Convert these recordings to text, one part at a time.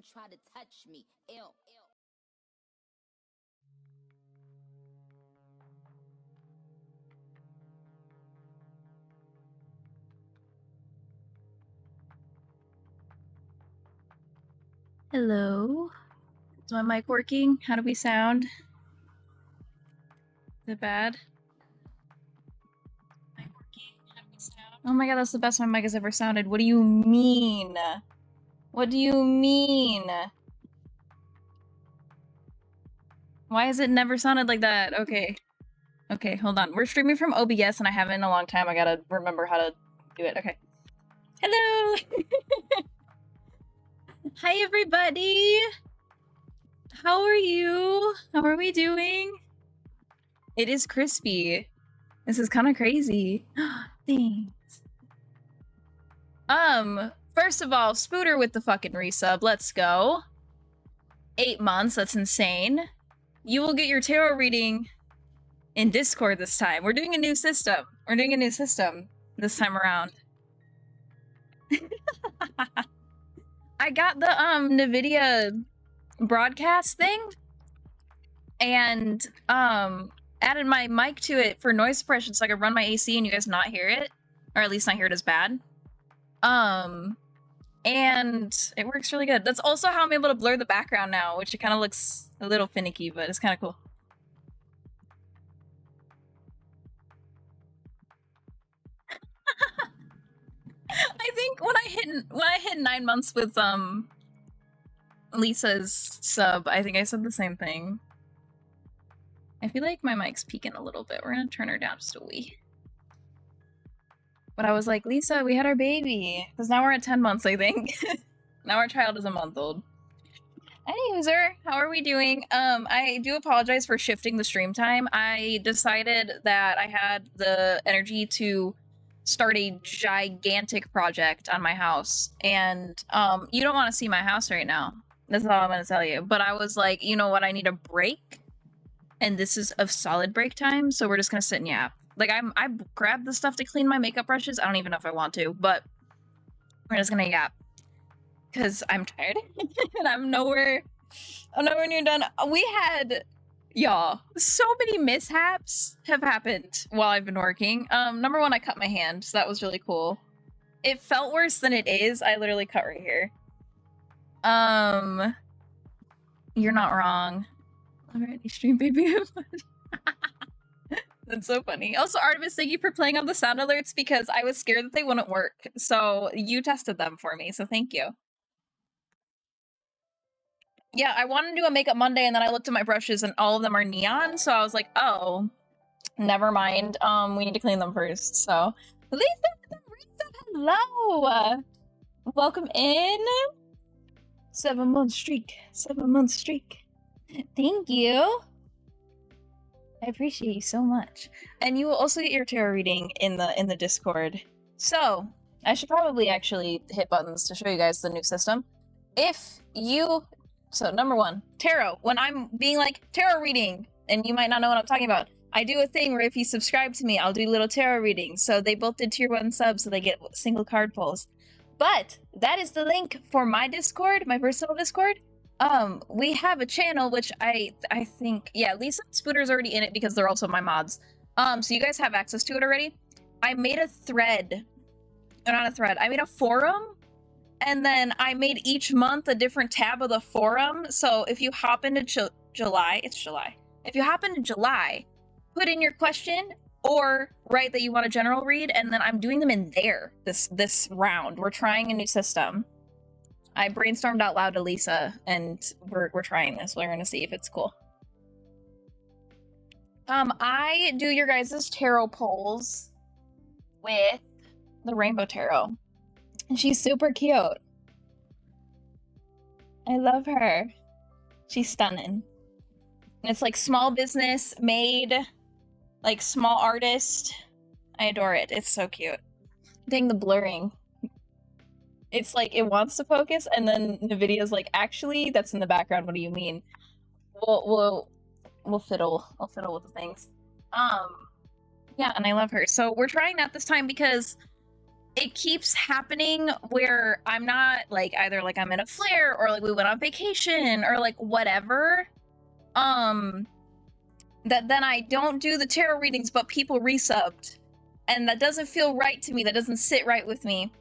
even try to touch me. Ew. Hello. Is my mic working? How do we sound? Is it bad? Oh my god, that's the best my mic has ever sounded. What do you mean? What do you mean? Why has it never sounded like that? Okay. Okay, hold on. We're streaming from OBS and I haven't in a long time. I gotta remember how to do it. Okay. Hello! Hi, everybody! How are you? How are we doing? It is crispy. This is kind of crazy. Thanks. First of all, Spooter with the fucking resub. Let's go. 8 months. That's insane. You will get your tarot reading in Discord this time. We're doing a new system. We're doing a new system this time around. I got the NVIDIA broadcast thing and added my mic to it for noise suppression so I could run my AC and you guys not hear it, or at least not hear it as bad. And it works really good. That's also how I'm able to blur the background now, which it kind of looks a little finicky, but it's kind of cool. I think when I hit 9 months with Lisa's sub, I think I said the same thing. I feel like my mic's peaking a little bit. We're gonna turn her down just a wee. But I was like, Lisa, we had our baby. Because now we're at 10 months, I think. Now our child is a month old. Any user, how are we doing? I do apologize for shifting the stream time. I decided that I had the energy to start a gigantic project on my house. And you don't want to see my house right now. That's all I'm going to tell you. But I was like, you know what? I need a break. And this is a solid break time. So we're just going to sit and yap. Like, I grabbed the stuff to clean my makeup brushes. I don't even know if I want to, but we're just gonna yap. Because I'm tired. And I'm nowhere near done. We had, y'all, so many mishaps have happened while I've been working. Number one, I cut my hand, so that was really cool. It felt worse than it is. I literally cut right here. You're not wrong. Alrighty, stream baby. That's so funny. Also, Artemis, thank you for playing on the sound alerts because I was scared that they wouldn't work. So you tested them for me, so thank you. Yeah, I wanted to do a Makeup Monday and then I looked at my brushes and all of them are neon, so I was like, oh, never mind. We need to clean them first, so. Lisa, hello! Welcome in. 7-month streak. 7-month streak. Thank you. I appreciate you so much. And you will also get your tarot reading in the Discord. So, I should probably actually hit buttons to show you guys the new system. So number one, tarot. When I'm being like, tarot reading, and you might not know what I'm talking about, I do a thing where if you subscribe to me, I'll do little tarot readings. So they both did tier 1 subs, so they get single card pulls. But that is the link for my Discord, my personal Discord. We have a channel, which I think, yeah, Lisa and Spooter's already in it because they're also my mods. So you guys have access to it already. I made a thread, or not a thread, I made a forum, and then I made each month a different tab of the forum. So if you hop into July, it's July. If you hop into July, put in your question or write that you want a general read, and then I'm doing them in there this round. We're trying a new system. I brainstormed out loud to Lisa, and we're trying this. We're gonna see if it's cool. I do your guys' tarot polls with the Rainbow Tarot. And she's super cute. I love her. She's stunning. And it's like small business made, like small artist. I adore it. It's so cute. Dang the blurring. It's like it wants to focus, and then the video's like, actually, that's in the background. What do you mean? We'll fiddle. I'll fiddle with the things. Yeah, and I love her. So we're trying that this time because it keeps happening where I'm not like either like I'm in a flare or like we went on vacation or like whatever. That then I don't do the tarot readings, but people resubbed. And that doesn't feel right to me. That doesn't sit right with me.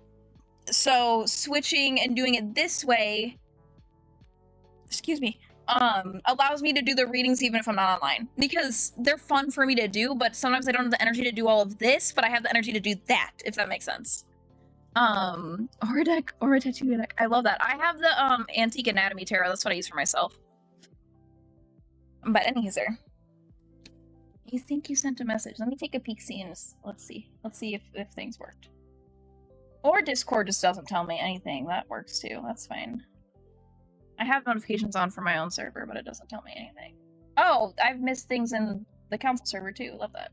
So switching and doing it this way, excuse me, allows me to do the readings even if I'm not online. Because they're fun for me to do, but sometimes I don't have the energy to do all of this, but I have the energy to do that, if that makes sense. Or a deck, or a tattoo deck. I love that. I have the Antique Anatomy Tarot. That's what I use for myself. But anyways, sir. You think you sent a message? Let me take a peek, see, and let's see. Let's see if things worked. Or Discord just doesn't tell me anything. That works too. That's fine. I have notifications on for my own server, but it doesn't tell me anything. Oh, I've missed things in the council server too. Love that.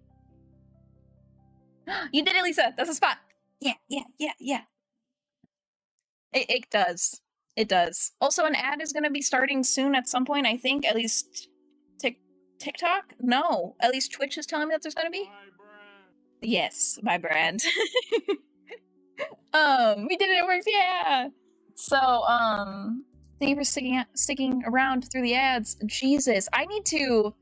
You did it, Lisa. That's a spot. Yeah. It does. It does. Also, an ad is going to be starting soon at some point, I think. At least TikTok? No. At least Twitch is telling me that there's going to be. Yes, my brand. We did it. It works. Yeah. So, thank you for sticking around through the ads. Jesus, I need to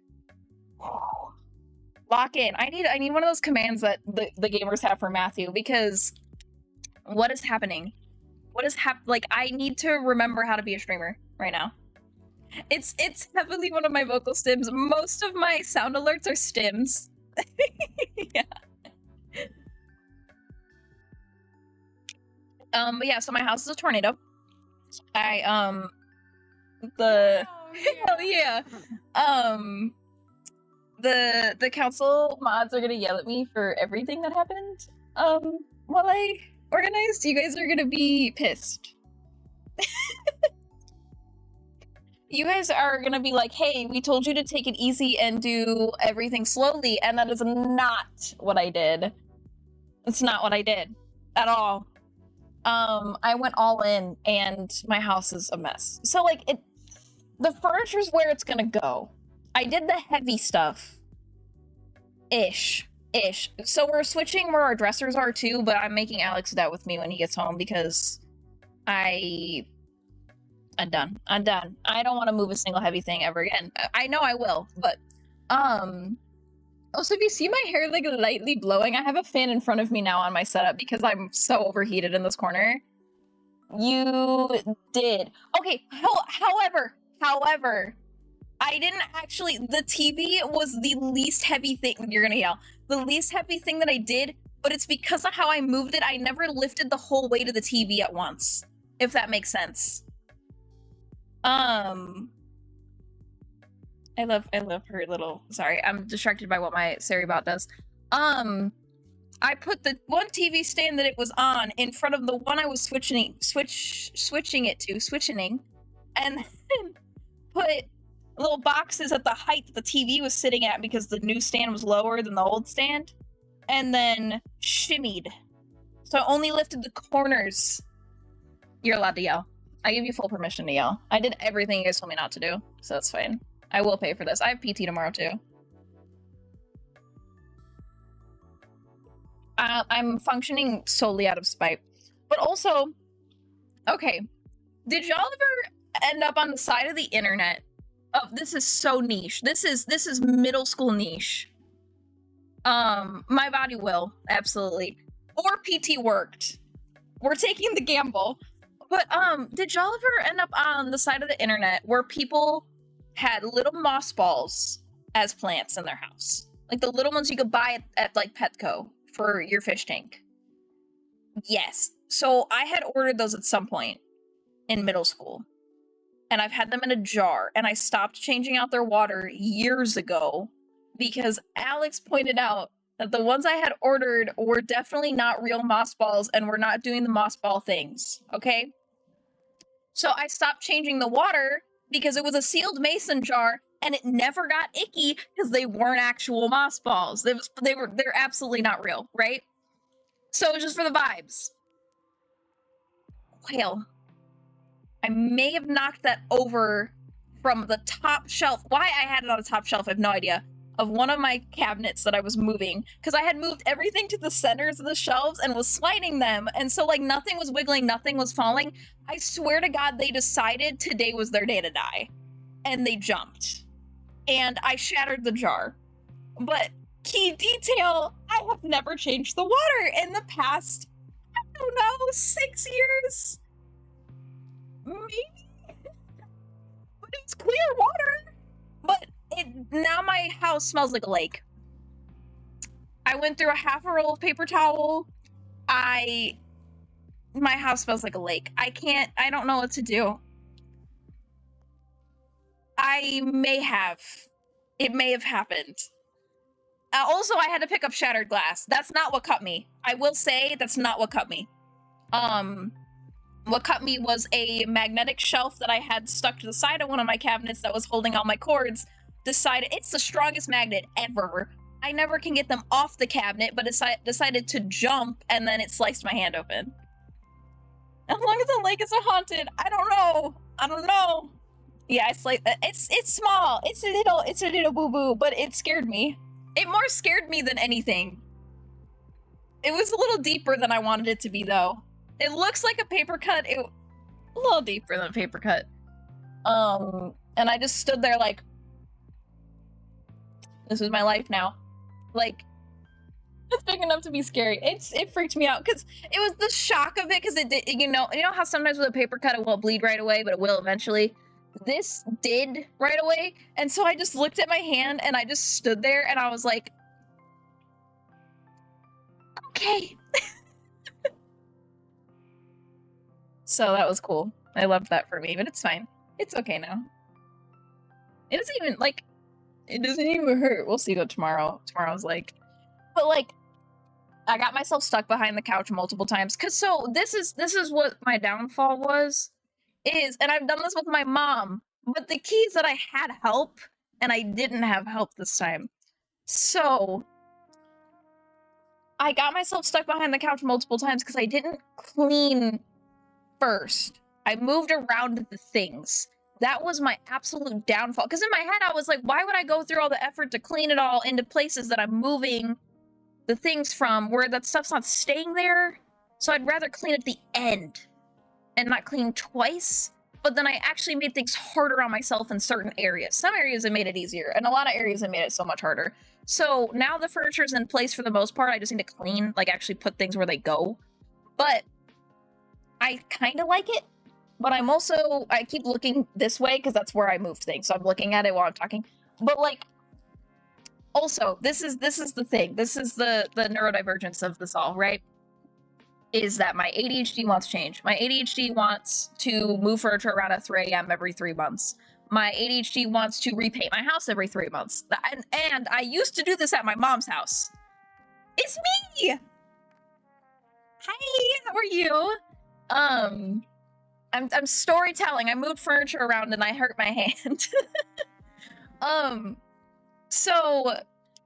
lock in. I need one of those commands that the gamers have for Matthew, because what is happening? Like, I need to remember how to be a streamer right now. It's heavily one of my vocal stims. Most of my sound alerts are stims. Yeah. But yeah, so my house is a tornado. Hell yeah. The council mods are gonna yell at me for everything that happened while I organized. You guys are gonna be pissed. You guys are gonna be like, hey, we told you to take it easy and do everything slowly, and that is not what I did. It's not what I did at all. I went all in, and my house is a mess. So, like, the furniture's where it's gonna go. I did the heavy stuff. Ish. So we're switching where our dressers are, too, but I'm making Alex do that with me when he gets home, because I'm done. I don't want to move a single heavy thing ever again. I know I will, but, also, if you see my hair, like, lightly blowing, I have a fan in front of me now on my setup because I'm so overheated in this corner. You did. Okay, however, I didn't actually, the TV was the least heavy thing, you're gonna yell, the least heavy thing that I did, but it's because of how I moved it. I never lifted the whole weight of the TV at once, if that makes sense. I love her little, sorry, I'm distracted by what my Saribot does. I put the one TV stand that it was on in front of the one I was switching, and then put little boxes at the height that the TV was sitting at because the new stand was lower than the old stand, and then shimmied. So I only lifted the corners. You're allowed to yell. I give you full permission to yell. I did everything you guys told me not to do, so that's fine. I will pay for this. I have PT tomorrow, too. I'm functioning solely out of spite. But also, okay, did y'all ever end up on the side of the internet? Oh, this is so niche. This is middle school niche. My body will, absolutely. Or PT worked. We're taking the gamble. But, did y'all ever end up on the side of the internet where people had little moss balls as plants in their house? Like the little ones you could buy at like Petco for your fish tank. Yes. So I had ordered those at some point in middle school. And I've had them in a jar. And I stopped changing out their water years ago because Alex pointed out that the ones I had ordered were definitely not real moss balls and were not doing the moss ball things. Okay? So I stopped changing the water because it was a sealed mason jar and it never got icky because they weren't actual moss balls. They're absolutely not real, right? So it was just for the vibes. Well, I may have knocked that over from the top shelf. Why I had it on the top shelf, I have no idea. of one of my cabinets that I was moving, because I had moved everything to the centers of the shelves and was sliding them, and so like nothing was wiggling, nothing was falling. I swear to God, they decided today was their day to die, and they jumped, and I shattered the jar. But key detail, I have never changed the water in the past, I don't know, 6 years? Maybe? But it's clear water. But now my house smells like a lake. I went through a half a roll of paper towel. My house smells like a lake. I don't know what to do. It may have happened. Also, I had to pick up shattered glass. That's not what cut me. I will say that's not what cut me. What cut me was a magnetic shelf that I had stuck to the side of one of my cabinets that was holding all my cords. Decided it's the strongest magnet ever. I never can get them off the cabinet, but decided to jump, and then it sliced my hand open. As long as the lake is haunted, I don't know. Yeah, it's like it's small. It's a little boo boo, but it scared me. It more scared me than anything. It was a little deeper than I wanted it to be, though. It looks like a paper cut. A little deeper than a paper cut. And I just stood there like, this is my life now. Like, it's big enough to be scary. It freaked me out because it was the shock of it, because it did, you know how sometimes with a paper cut it won't bleed right away, but it will eventually. This did right away, and so I just looked at my hand and I just stood there and I was like, okay. So that was cool. I loved that for me, but it's fine. It's okay now. It doesn't even hurt. We'll see what tomorrow's like. But like, I got myself stuck behind the couch multiple times. So this is what my downfall is, and I've done this with my mom, but the key is that I had help, and I didn't have help this time. So I got myself stuck behind the couch multiple times because I didn't clean first. I moved around the things. That was my absolute downfall. Because in my head, I was like, why would I go through all the effort to clean it all into places that I'm moving the things from, where that stuff's not staying there? So I'd rather clean at the end and not clean twice. But then I actually made things harder on myself in certain areas. Some areas it made it easier, and a lot of areas it made it so much harder. So now the furniture's in place for the most part. I just need to clean, like actually put things where they go. But I kind of like it. But I keep looking this way because that's where I moved things. So I'm looking at it while I'm talking. But like, also, this is the thing. This is the neurodivergence of this all, right? Is that my ADHD wants change. My ADHD wants to move furniture around at 3 a.m. every 3 months. My ADHD wants to repaint my house every 3 months. And I used to do this at my mom's house. It's me! Hi, how are you? I'm storytelling. I moved furniture around and I hurt my hand. So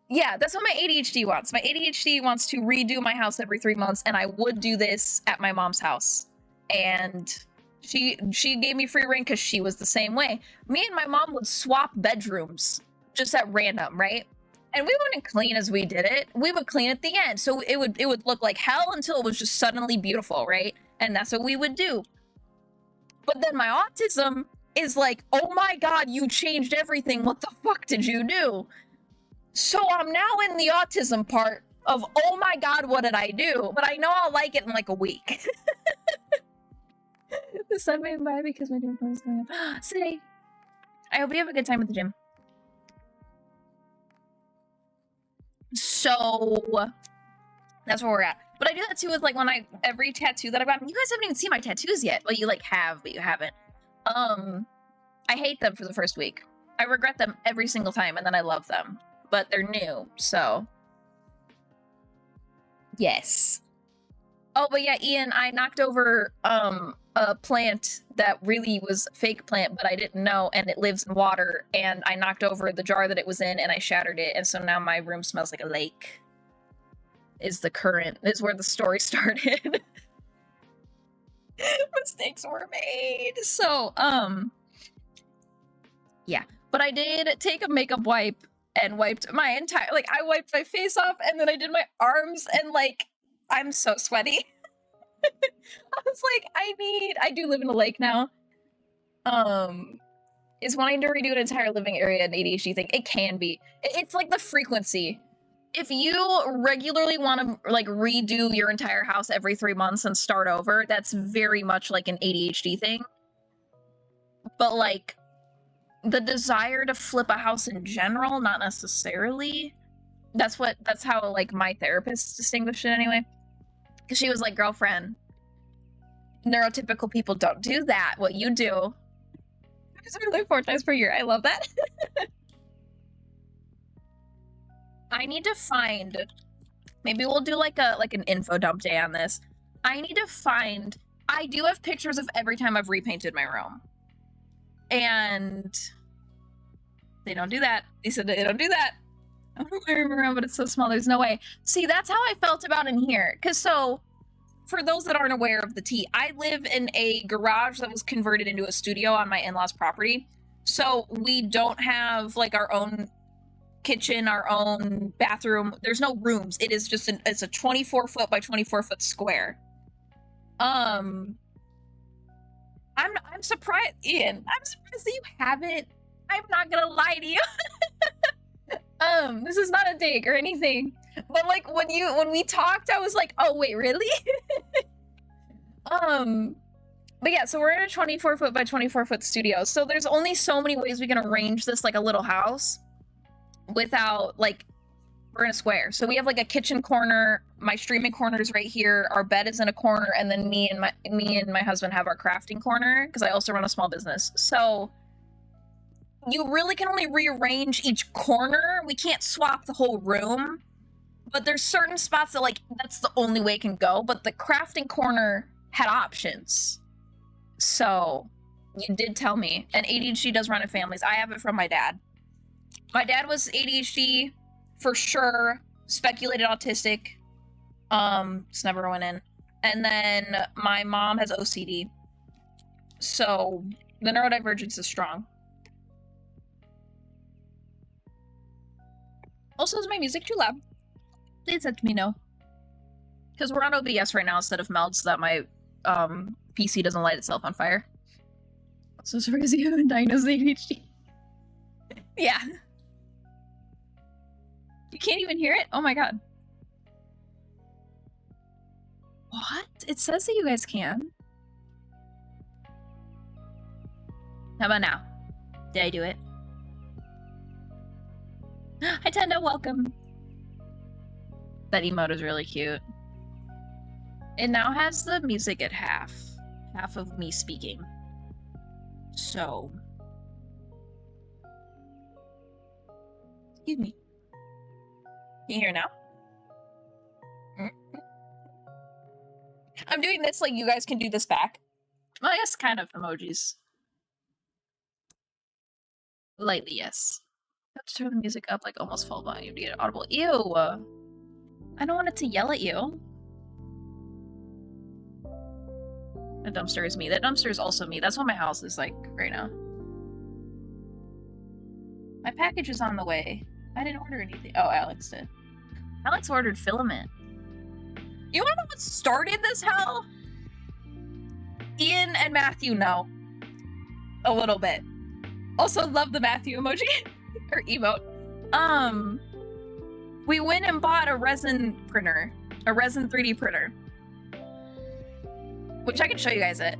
yeah, that's what my ADHD wants. My ADHD wants to redo my house every 3 months, and I would do this at my mom's house. And she gave me free rein because she was the same way. Me and my mom would swap bedrooms just at random, right? And we wouldn't clean as we did it. We would clean at the end. So it would look like hell until it was just suddenly beautiful, right? And that's what we would do. But then my autism is like, oh my God, you changed everything. What the fuck did you do? So I'm now in the autism part of, oh my God, what did I do? But I know I'll like it in like a week. The sun made by because my gym is going up. Say, I hope you have a good time at the gym. So that's where we're at. But I do that too with like every tattoo that I've gotten. You guys haven't even seen my tattoos yet. Well, you like have, but you haven't. I hate them for the first week. I regret them every single time, and then I love them. But they're new, so yes. Oh, but yeah, Ian, I knocked over a plant that really was a fake plant, but I didn't know, and it lives in water, and I knocked over the jar that it was in, and I shattered it, and so now my room smells like a lake. Is where the story started. Mistakes were made. So, yeah. But I did take a makeup wipe and wiped my entire, like, I wiped my face off and then I did my arms and, like, I'm so sweaty. I was like, I do live in a lake now. Is wanting to redo an entire living area an ADHD thing? It can be. It's like the frequency. If you regularly want to, like, redo your entire house every 3 months and start over, that's very much like an ADHD thing. But, like, the desire to flip a house in general, not necessarily. That's how, like, my therapist distinguished it anyway. Because she was like, girlfriend, neurotypical people don't do that. What you do is really 4 times per year. I love that. I need to find, maybe we'll do like an info dump day on this. I need to find, I do have pictures of every time I've repainted my room. And they don't do that. They said they don't do that. I don't know my room around, but it's so small, there's no way. See, that's how I felt about in here. Because so, for those that aren't aware of the tea, I live in a garage that was converted into a studio on my in-laws' property. So we don't have like our own kitchen, our own bathroom. There's no rooms. It is just it's a 24-foot by 24-foot square. I'm surprised, Ian. I'm surprised that you haven't. I'm not gonna lie to you. This is not a dig or anything. But like when we talked, I was like, oh wait, really? But yeah, so we're in a 24-foot by 24-foot studio. So there's only so many ways we can arrange this like a little house without, like, we're in a square. So we have like a kitchen corner, my streaming corner is right here, our bed is in a corner, and then me and my husband have our crafting corner because I also run a small business. So you really can only rearrange each corner. We can't swap the whole room. But there's certain spots that, like, that's the only way it can go. But the crafting corner had options. So, you did tell me. And ADHD does run in families. I have it from my dad. My dad was ADHD, for sure. Speculated autistic. Just never went in. And then my mom has OCD. So, the neurodivergence is strong. Also, is my music too loud? Please let me know. Because we're on OBS right now instead of Meld, so that my PC doesn't light itself on fire. So surprised you haven't diagnosed ADHD. Yeah. You can't even hear it? Oh my god. What? It says that you guys can. How about now? Did I do it? Hi Tenda, welcome. That emote is really cute. It now has the music at half of me speaking. So, excuse me. Can you hear now? I'm doing this like you guys can do this back. Well, I guess kind of emojis. Lightly, yes. I have to turn the music up like almost full volume to get it audible. Ew! I don't want it to yell at you. The dumpster is me. That dumpster is also me. That's what my house is like right now. My package is on the way. I didn't order anything. Oh, Alex did. Alex ordered filament. You wanna know what started this hell? Ian and Matthew know. A little bit. Also love the Matthew emoji. Or emote. We went and bought a resin printer. A resin 3D printer. Which I can show you guys it.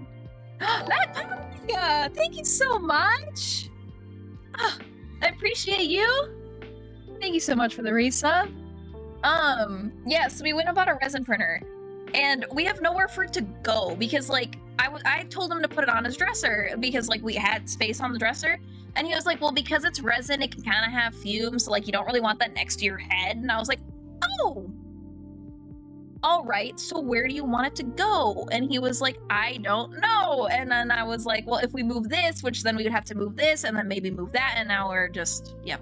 Matt, thank you so much. Oh, I appreciate you. Thank you so much for the resub. Yeah, so we went and bought a resin printer. And we have nowhere for it to go because, like, I told him to put it on his dresser because, like, we had space on the dresser. And he was like, well, because it's resin, it can kind of have fumes, so, like, you don't really want that next to your head. And I was like, oh! All right, so where do you want it to go? And he was like, I don't know. And then I was like, well, if we move this, which then we would have to move this, and then maybe move that, and now we're just, yep.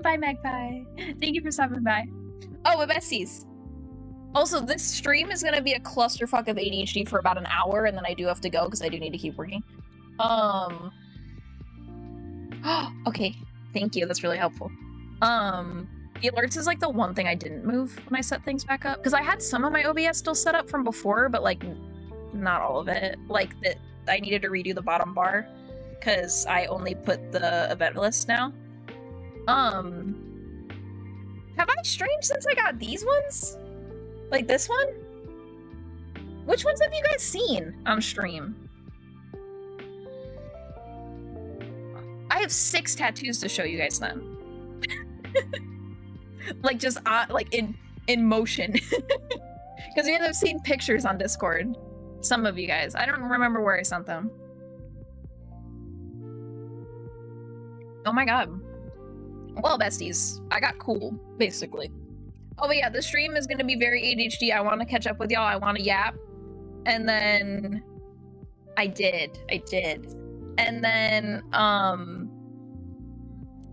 Bye, Magpie. Thank you for stopping by. Oh, we're besties. Also, this stream is gonna be a clusterfuck of ADHD for about an hour, and then I do have to go because I do need to keep working. Okay, thank you. That's really helpful. The alerts is like the one thing I didn't move when I set things back up, because I had some of my OBS still set up from before, but like not all of it. Like that, I needed to redo the bottom bar because I only put the event list now. Have I streamed since I got these ones? Like this one? Which ones have you guys seen on stream? I have 6 tattoos to show you guys then. Like just like in motion. Because you guys have seen pictures on Discord. Some of you guys. I don't remember where I sent them. Oh my god. Well, besties, I got cool, basically. Oh, but yeah, the stream is going to be very ADHD. I want to catch up with y'all. I want to yap. And then... I did. And then, I'm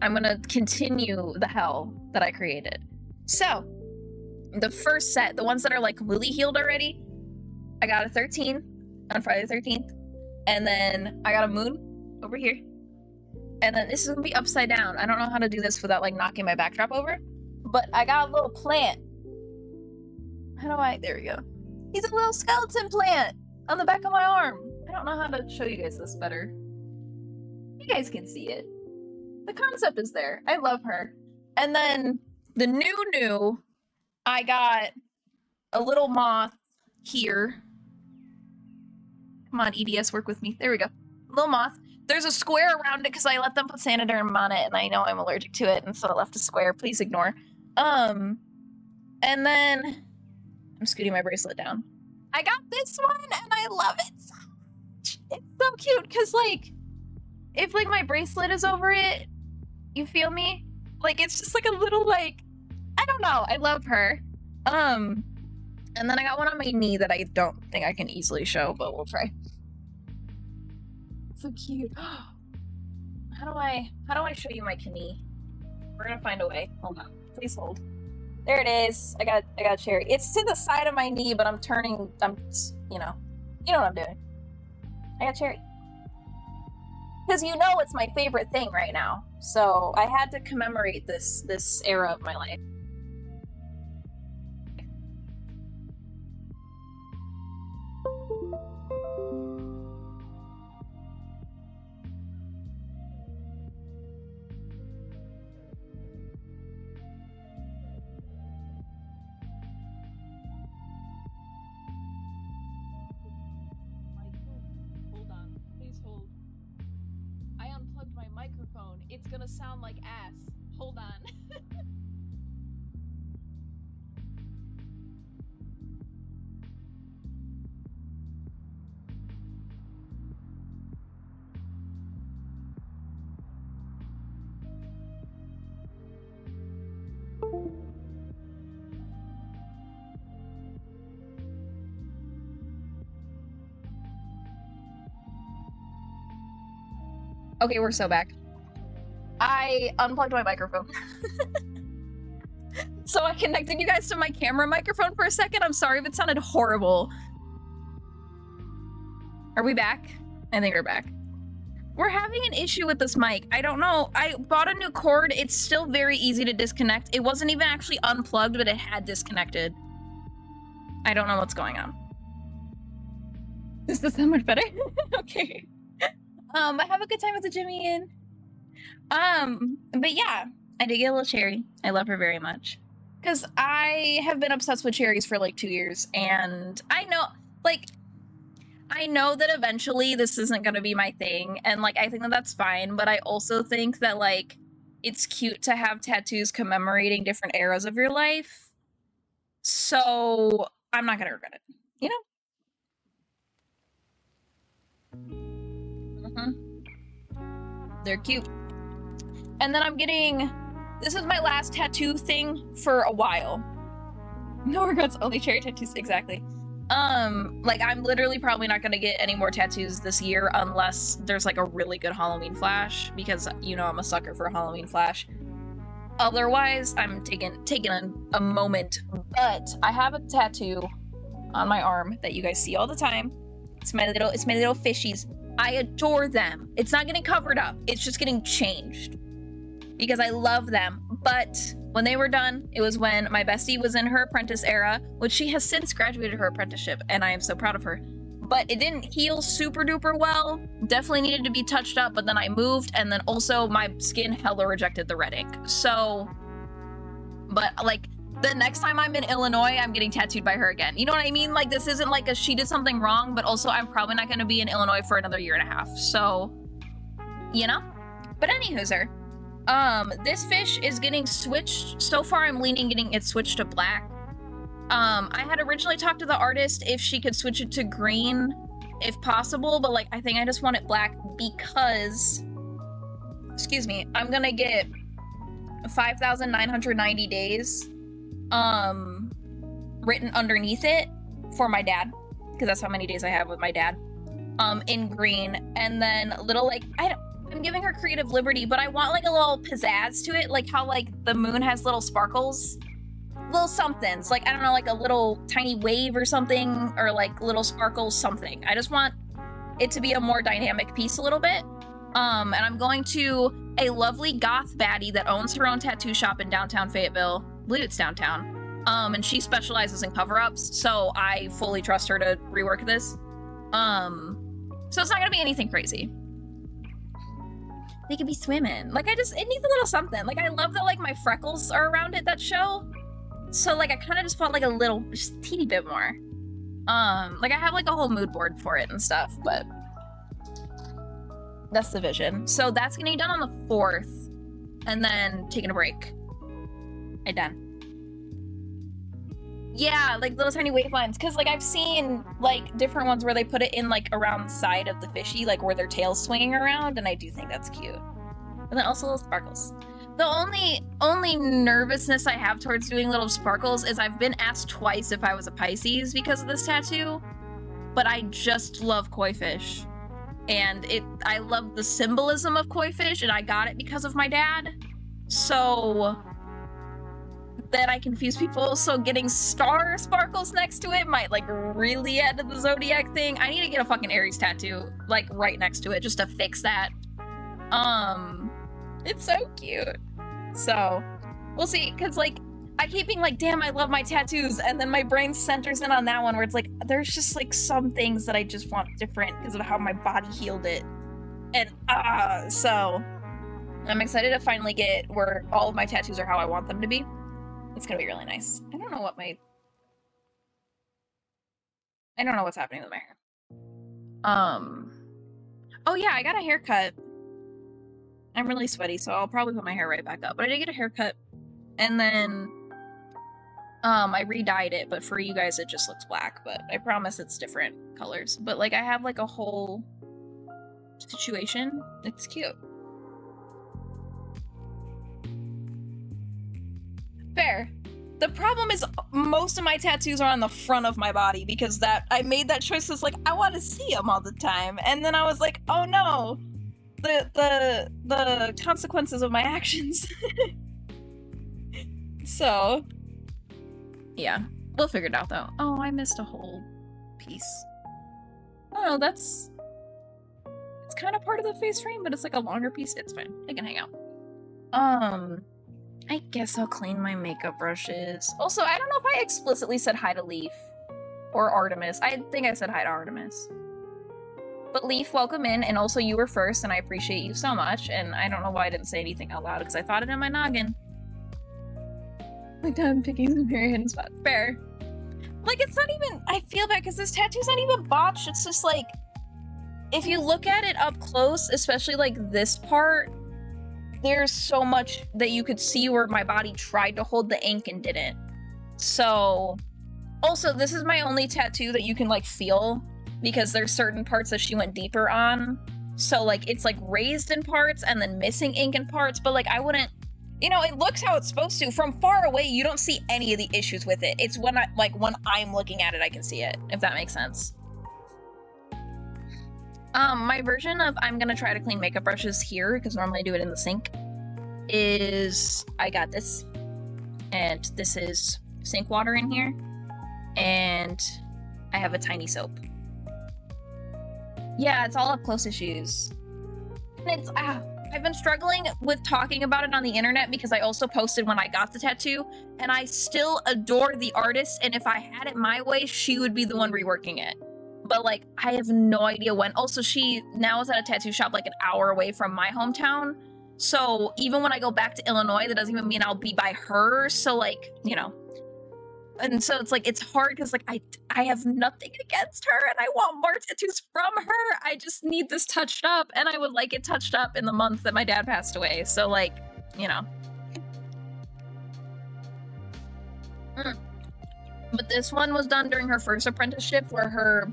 going to continue the hell that I created. So, the first set, the ones that are, like, completely healed already, I got a 13 on Friday the 13th. And then I got a moon over here. And then this is gonna be upside down. I don't know how to do this without like knocking my backdrop over. But I got a little plant. How do I? There we go. He's a little skeleton plant on the back of my arm. I don't know how to show you guys this better. You guys can see it. The concept is there. I love her. And then the new, I got a little moth here. Come on, EDS, work with me. There we go. Little moth. There's a square around it because I let them put Saniderm on it, and I know I'm allergic to it, and so I left a square. Please ignore. And then I'm scooting my bracelet down. I got this one, and I love it so much. It's so cute because, like, if like my bracelet is over it, you feel me? Like it's just like a little like I don't know. I love her. And then I got one on my knee that I don't think I can easily show, but we'll try. So cute. How do I show you my knee? We're gonna find a way. Hold on. Please hold. There it is. I got a cherry. It's to the side of my knee, but I'm you know what I'm doing. I got cherry. Because you know it's my favorite thing right now. So I had to commemorate this era of my life. It's gonna sound like ass. Hold on. Okay, we're so back. I unplugged my microphone. So I connected you guys to my camera microphone for a second. I'm sorry if it sounded horrible. Are we back? I think we're back. We're having an issue with this mic. I don't know. I bought a new cord. It's still very easy to disconnect. It wasn't even actually unplugged, but it had disconnected. I don't know what's going on. Is this so much better? Okay. I have a good time with the Jimmy in. But yeah, I did get a little cherry. I love her very much. Because I have been obsessed with cherries for like 2 years, and I know that eventually this isn't gonna be my thing, and like I think that that's fine, but I also think that like it's cute to have tattoos commemorating different eras of your life. So I'm not gonna regret it, you know? They're cute. And then I'm getting, this is my last tattoo thing for a while. No regrets, only cherry tattoos, exactly. Like I'm literally probably not gonna get any more tattoos this year unless there's like a really good Halloween flash, because you know I'm a sucker for a Halloween flash. otherwise, I'm taking a moment. But I have a tattoo on my arm that you guys see all the time. It's my little fishies. I adore them. It's not getting covered up. It's just getting changed because I love them. But when they were done, it was when my bestie was in her apprentice era, which she has since graduated her apprenticeship, and I am so proud of her. But it didn't heal super duper well. Definitely needed to be touched up, but then I moved, and then also my skin hella rejected the red ink. So, but like the next time I'm in Illinois, I'm getting tattooed by her again. You know what I mean? Like this isn't like she did something wrong, but also I'm probably not going to be in Illinois for another year and a half. So, you know? But anywhozer, this fish is getting switched. So far I'm leaning getting it switched to black. I had originally talked to the artist if she could switch it to green, if possible, but like I think I just want it black because, excuse me, I'm gonna get 5,990 days written underneath it for my dad, because that's how many days I have with my dad, in green, and then a little like I'm giving her creative liberty, but I want like a little pizzazz to it, like how like the moon has little sparkles. Little somethings, like I don't know, like a little tiny wave or something, or like little sparkles something. I just want it to be a more dynamic piece a little bit. And I'm going to a lovely goth baddie that owns her own tattoo shop in downtown Fayetteville. I believe it's downtown. And she specializes in cover-ups, so I fully trust her to rework this. So it's not gonna be anything crazy. They could be swimming. Like it needs a little something. Like I love that like my freckles are around it that show. So like I kind of just want like a little, just a teeny bit more. Like I have like a whole mood board for it and stuff, but that's the vision. So that's getting done on the 4th, and then taking a break. I'm done. Yeah, like little tiny wave lines, because like I've seen like different ones where they put it in like around the side of the fishy, like where their tail's swinging around, and I do think that's cute. And then also little sparkles. The only nervousness I have towards doing little sparkles is I've been asked twice if I was a Pisces because of this tattoo, but I just love koi fish. And I love the symbolism of koi fish, and I got it because of my dad. So then I confuse people, so getting star sparkles next to it might like really add to the zodiac thing. I need to get a fucking Aries tattoo like right next to it just to fix that. It's so cute. So, we'll see, because, like, I keep being like, damn, I love my tattoos, and then my brain centers in on that one where it's like, there's just, like, some things that I just want different because of how my body healed it. And, so, I'm excited to finally get where all of my tattoos are how I want them to be. It's gonna be really nice. I don't know what's happening with my hair. Oh yeah, I got a haircut. I'm really sweaty, so I'll probably put my hair right back up. But I did get a haircut, and then I re-dyed it, but for you guys it just looks black, but I promise it's different colors. But like I have like a whole situation. It's cute. Fair. The problem is most of my tattoos are on the front of my body because I made that choice as like I want to see them all the time, and then I was like, oh no. The consequences of my actions. So, yeah. We'll figure it out, though. Oh, I missed a whole piece. Oh, it's kind of part of the face frame, but it's like a longer piece. It's fine. It can hang out. I guess I'll clean my makeup brushes. Also, I don't know if I explicitly said hi to Leaf or Artemis. I think I said hi to Artemis. But Leaf, welcome in, and also you were first, and I appreciate you so much, and I don't know why I didn't say anything out loud, because I thought it in my noggin. Like, I'm picking some hair hidden spot. Fair. Like, it's not even, I feel bad, because this tattoo's not even botched, it's just like, if you look at it up close, especially like this part, there's so much that you could see where my body tried to hold the ink and didn't. So, also, this is my only tattoo that you can like feel, because there's certain parts that she went deeper on. So like it's like raised in parts and then missing ink in parts, but like I wouldn't, you know, it looks how it's supposed to. From far away, you don't see any of the issues with it. It's when I'm looking at it, I can see it, if that makes sense. My version of I'm gonna try to clean makeup brushes here, because normally I do it in the sink. is I got this, and this is sink water in here, and I have a tiny soap. Yeah, it's all up close issues. And it's I've been struggling with talking about it on the internet because I also posted when I got the tattoo, and I still adore the artist, and if I had it my way, she would be the one reworking it. But like, I have no idea when. Also, she now is at a tattoo shop like an hour away from my hometown. So even when I go back to Illinois, that doesn't even mean I'll be by her. So like, you know. And so it's like, it's hard because like, I have nothing against her and I want more tattoos from her. I just need this touched up, and I would like it touched up in the month that my dad passed away. So like, you know. But this one was done during her first apprenticeship where her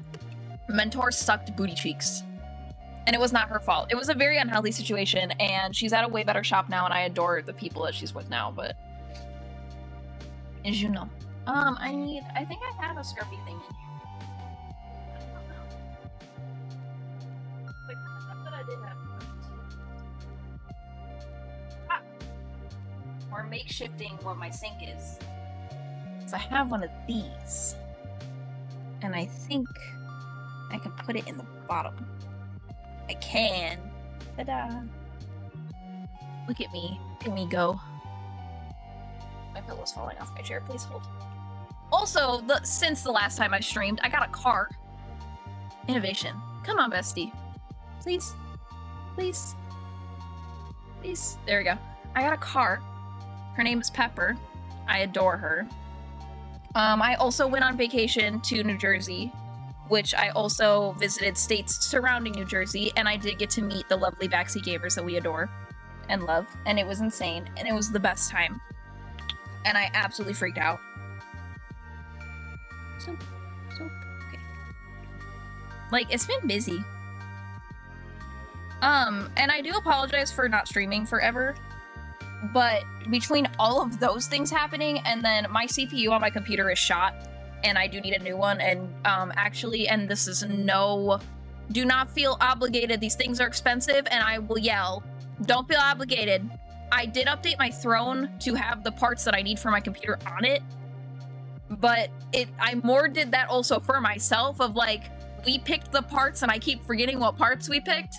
mentor sucked booty cheeks. And it was not her fault. It was a very unhealthy situation, and she's at a way better shop now, and I adore the people that she's with now, but as you know. I think I have a scruffy thing in here. I don't know. Wait, I thought I did have We're makeshifting what my sink is. So I have one of these. And I think I can put it in the bottom. I can. Ta-da. Look at me. Look at me go. My pillow's falling off my chair. Please hold. Also, since the last time I streamed, I got a car. Innovation. Come on, bestie. Please. Please. Please. There we go. I got a car. Her name is Pepper. I adore her. I also went on vacation to New Jersey, which I also visited states surrounding New Jersey, and I did get to meet the lovely backseat gamers that we adore and love, and it was insane, and it was the best time. And I absolutely freaked out. So, okay. Like, it's been busy. And I do apologize for not streaming forever, but between all of those things happening, and then my CPU on my computer is shot, and I do need a new one, and actually, and this is do not feel obligated, these things are expensive, and I will yell, don't feel obligated. I did update my throne to have the parts that I need for my computer on it, but I more did that also for myself of like, we picked the parts and I keep forgetting what parts we picked,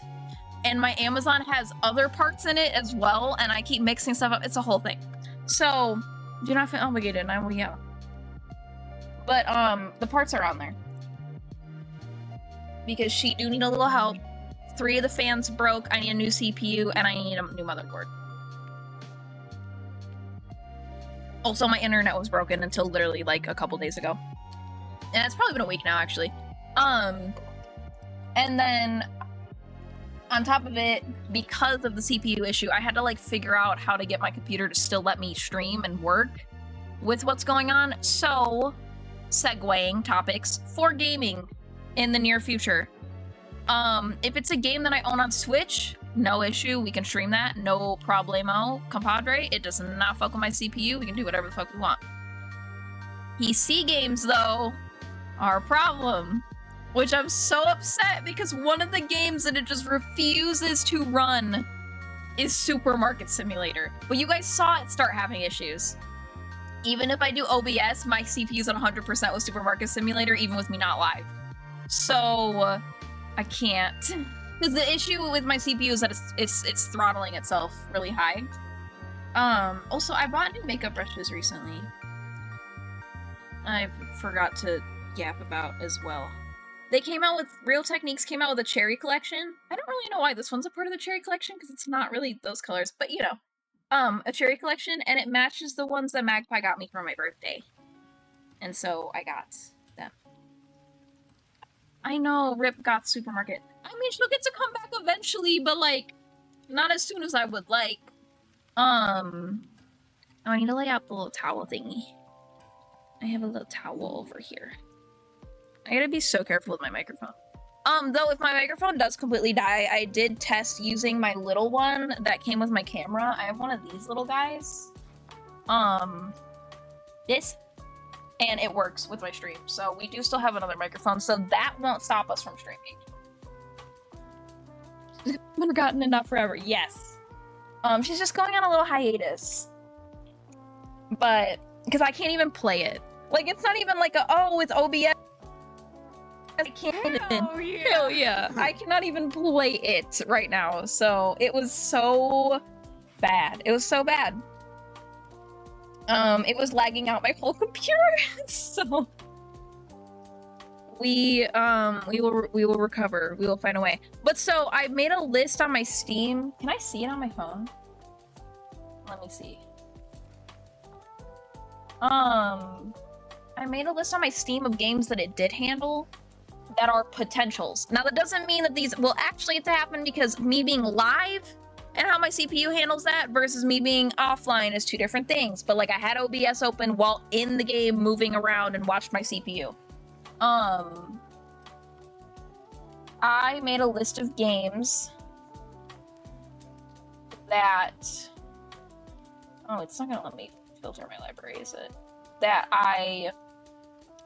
and my Amazon has other parts in it as well, and I keep mixing stuff up. It's a whole thing. So, do not feel obligated, and I will yell. But, the parts are on there. Because she do need a little help. 3 of the fans broke, I need a new CPU, and I need a new motherboard. Also, my internet was broken until literally, like, a couple days ago. And it's probably been a week now, actually. And then, on top of it, because of the CPU issue, I had to, like, figure out how to get my computer to still let me stream and work with what's going on. So, segueing topics for gaming in the near future. If it's a game that I own on Switch, no issue, we can stream that, no problemo, compadre. It does not fuck with my CPU, we can do whatever the fuck we want. PC games, though, are a problem, which I'm so upset because one of the games that it just refuses to run is Supermarket Simulator. But you guys saw it start having issues. Even if I do OBS, my CPU's at 100% with Supermarket Simulator, even with me not live. So, I can't. Because the issue with my CPU is that it's throttling itself really high. Also, I bought new makeup brushes recently. I forgot to yap about as well. They came out with, Real Techniques came out with a cherry collection. I don't really know why this one's a part of the cherry collection, because it's not really those colors, but you know. A cherry collection, and it matches the ones that Magpie got me for my birthday. And so I got them. I know, Rip got Supermarket. I mean, she'll get to come back eventually, but like, not as soon as I would like. Oh, I need to lay out the little towel thingy. I have a little towel over here. I gotta be so careful with my microphone. Though if my microphone does completely die, I did test using my little one that came with my camera. I have one of these little guys. This. And it works with my stream. So we do still have another microphone, so that won't stop us from streaming. Forgotten and not forever. Yes. She's just going on a little hiatus. But, because I can't even play it. Like, it's not even like a, oh, it's OBS. I can't Hell yeah. Hell yeah. I cannot even play it right now. So, it was so bad. It was so bad. It was lagging out my whole computer. So we will recover. We will find a way. But so I made a list on my Steam. Can I see it on my phone? Let me see. I made a list on my Steam of games that it did handle that are potentials. Now that doesn't mean that these will actually have to happen, because me being live and how my CPU handles that versus me being offline is two different things. But like, I had OBS open while in the game, moving around, and watched my CPU. I made a list of games that... Oh, it's not gonna let me filter my library, is it? That I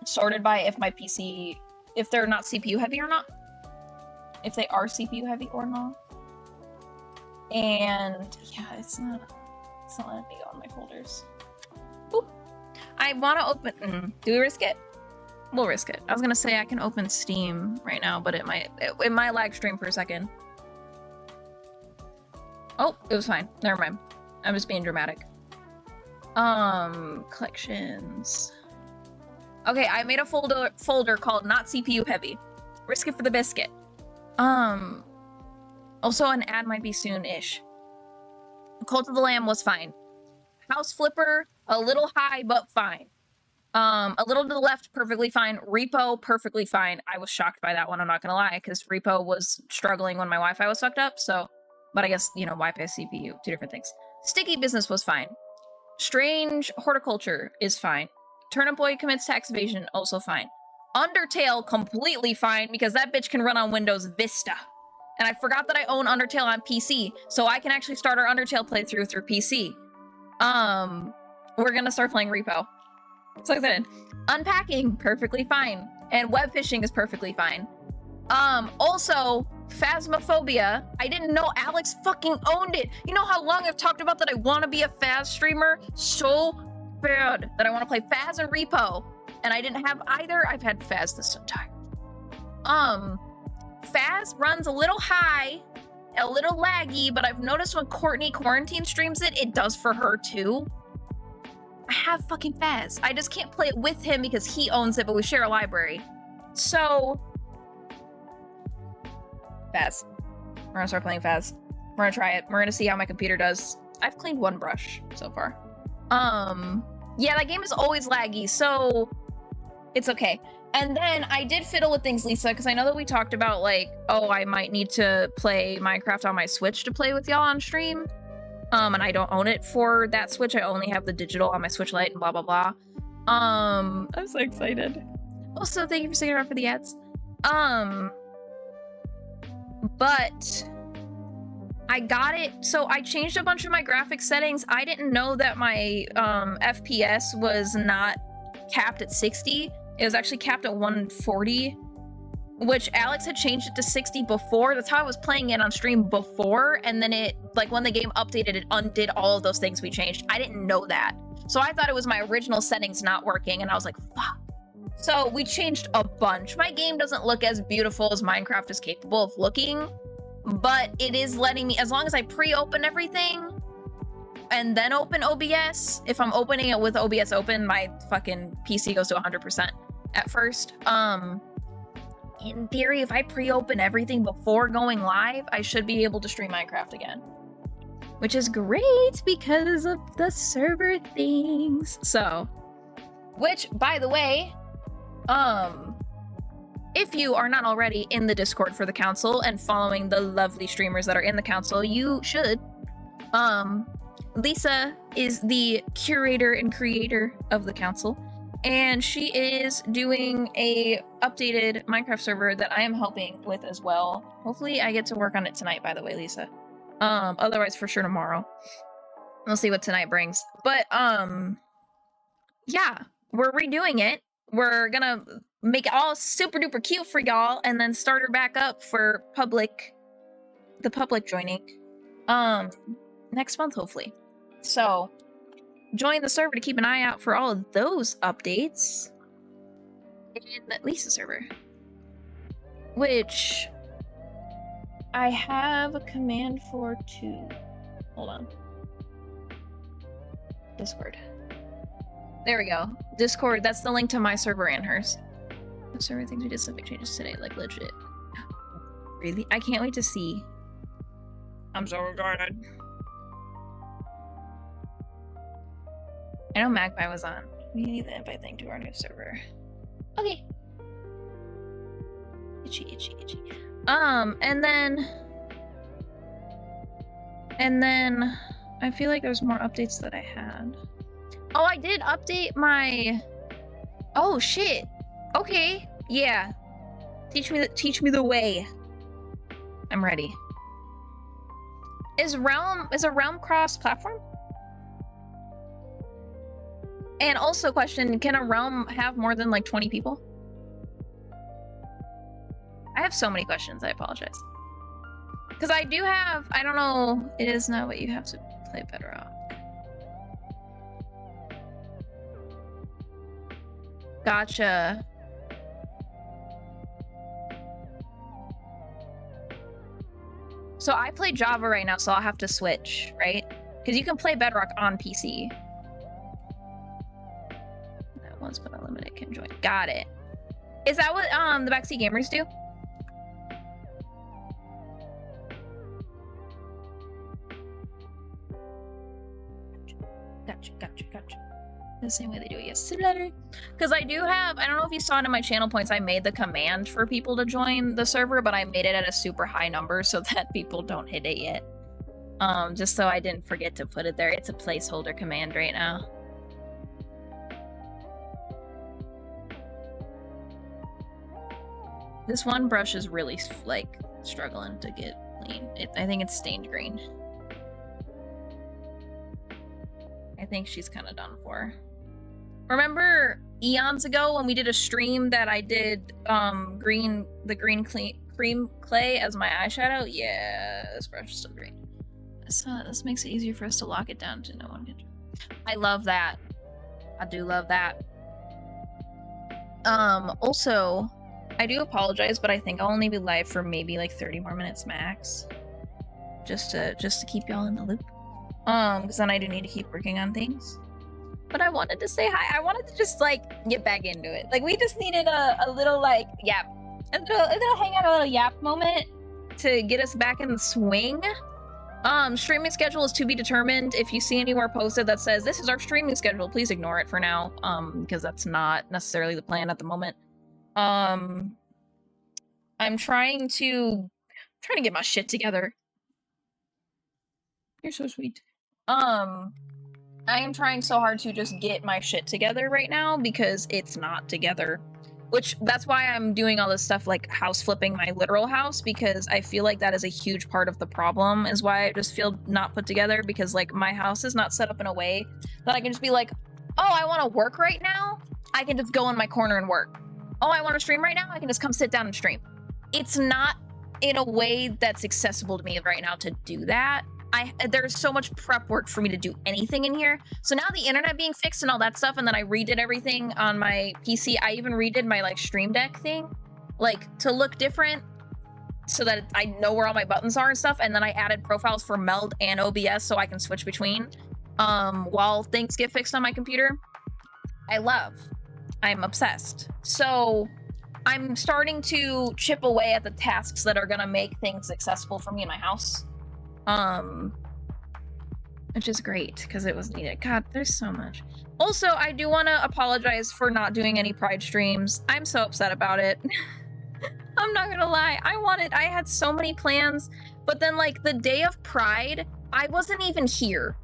sorted by if my PC... if they're not CPU heavy or not. If they are CPU heavy or not. And yeah, it's not letting me go on my folders. Boop. I want to open. Do we risk it? We'll risk it. I was gonna say I can open Steam right now, but it might lag stream for a second. Oh, it was fine. Never mind. I'm just being dramatic. Collections. Okay, I made a folder called Not CPU Heavy. Risk it for the biscuit. Also, an ad might be soon-ish. Cult of the Lamb was fine. House Flipper, a little high, but fine. A little to the left, perfectly fine. Repo, perfectly fine. I was shocked by that one, I'm not gonna lie, because Repo was struggling when my Wi-Fi was sucked up, so... But I guess, you know, Wi-Fi, CPU, two different things. Sticky Business was fine. Strange Horticulture is fine. Turnip Boy Commits Tax Evasion, also fine. Undertale, completely fine, because that bitch can run on Windows Vista. And I forgot that I own Undertale on PC, so I can actually start our Undertale playthrough through PC. We're gonna start playing Repo. So excited. Unpacking, perfectly fine. And web fishing is perfectly fine. Also, Phasmophobia, I didn't know Alex fucking owned it. You know how long I've talked about that I want to be a Phas streamer? So bad that I want to play Phas and Repo. And I didn't have either. I've had Phas this entire time. Phas runs a little high, a little laggy, but I've noticed when Courtney Quarantine streams it, it does for her too. I have fucking Phas. I just can't play it with him because he owns it, but we share a library. So, Phas. We're gonna start playing Phas. We're gonna try it. We're gonna see how my computer does. I've cleaned one brush so far. Yeah, that game is always laggy, so it's okay. And then I did fiddle with things, Lisa, because I know that we talked about, like, oh, I might need to play Minecraft on my Switch to play with y'all on stream. And I don't own it for that Switch. I only have the digital on my Switch Lite and blah, blah, blah. I'm so excited. Also, thank you for sticking around for the ads. But I got it. So I changed a bunch of my graphics settings. I didn't know that my FPS was not capped at 60. It was actually capped at 140, which Alex had changed it to 60 before. That's how I was playing it on stream before. And then it, like, when the game updated, it undid all of those things we changed. I didn't know that. So I thought it was my original settings not working, and I was like, fuck. So we changed a bunch. My game doesn't look as beautiful as Minecraft is capable of looking, but it is letting me, as long as I pre-open everything and then open OBS, if I'm opening it with OBS open, my fucking PC goes to 100% at first. In theory, if I pre-open everything before going live, I should be able to stream Minecraft again, which is great because of the server things. So, which, by the way, if you are not already in the Discord for the council and following the lovely streamers that are in the council, you should. Lisa is the curator and creator of the council, and she is doing a updated Minecraft server that I am helping with as well. Hopefully I get to work on it tonight, by the way, Lisa. Otherwise for sure tomorrow. We'll see what tonight brings. But, yeah, we're redoing it. We're gonna make it all super duper cute for y'all and then start her back up for the public joining. next month, hopefully. So join the server to keep an eye out for all of those updates. In at least the server, which I have a command for too. Hold on. Discord. There we go. Discord, that's the link to my server and hers. The server thinks we did some big changes today, like legit. Really? I can't wait to see. I'm so excited. I know Magpie was on. We need the invite thing to our new server. Okay. Itchy. And then I feel like there's more updates that I had. Oh, I did update my. Oh shit. Okay. Yeah. Teach me the way. I'm ready. Is a realm cross-platform? And also question, can a realm have more than like 20 people? I have so many questions, I apologize. Because I do have, I don't know, it is not what you have to play Bedrock. Gotcha. So I play Java right now, so I'll have to switch, right? Because you can play Bedrock on PC. That once but unlimited can join. Got it. Is that what the Backseat Gamers do? Gotcha. The same way they do it yesterday. Because I do have, I don't know if you saw it in my channel points, I made the command for people to join the server, but I made it at a super high number so that people don't hit it yet. Just so I didn't forget to put it there. It's a placeholder command right now. This one brush is really, like, struggling to get clean. I think it's stained green. I think she's kind of done for. Remember eons ago when we did a stream that I did cream clay as my eyeshadow? Yeah, this brush is still green. So this makes it easier for us to lock it down to no one can. I love that. I do love that. Also, I do apologize, but I think I'll only be live for maybe like 30 more minutes max. Just to keep y'all in the loop. Because then I do need to keep working on things. But I wanted to say hi. I wanted to just like get back into it. Like we just needed a little like yap, a little hang out, a little yap moment to get us back in the swing. Streaming schedule is to be determined. If you see anywhere posted that says this is our streaming schedule, please ignore it for now. Because that's not necessarily the plan at the moment. I'm trying to get my shit together. You're so sweet. I am trying so hard to just get my shit together right now because it's not together. Which, that's why I'm doing all this stuff like house flipping my literal house, because I feel like that is a huge part of the problem, is why I just feel not put together, because like my house is not set up in a way that I can just be like, oh, I want to work right now? I can just go in my corner and work. Oh, I want to stream right now? I can just come sit down and stream. It's not in a way that's accessible to me right now to do that. There's so much prep work for me to do anything in here. So now the internet being fixed and all that stuff, and then I redid everything on my PC. I even redid my like Stream Deck thing, like to look different so that I know where all my buttons are and stuff. And then I added profiles for Meld and OBS so I can switch between while things get fixed on my computer. I'm obsessed. So I'm starting to chip away at the tasks that are gonna make things accessible for me in my house. Which is great because it was needed. God, there's so much. Also, I do want to apologize for not doing any Pride streams. I'm so upset about it. I'm not gonna lie. I had so many plans, but then like the day of Pride, I wasn't even here.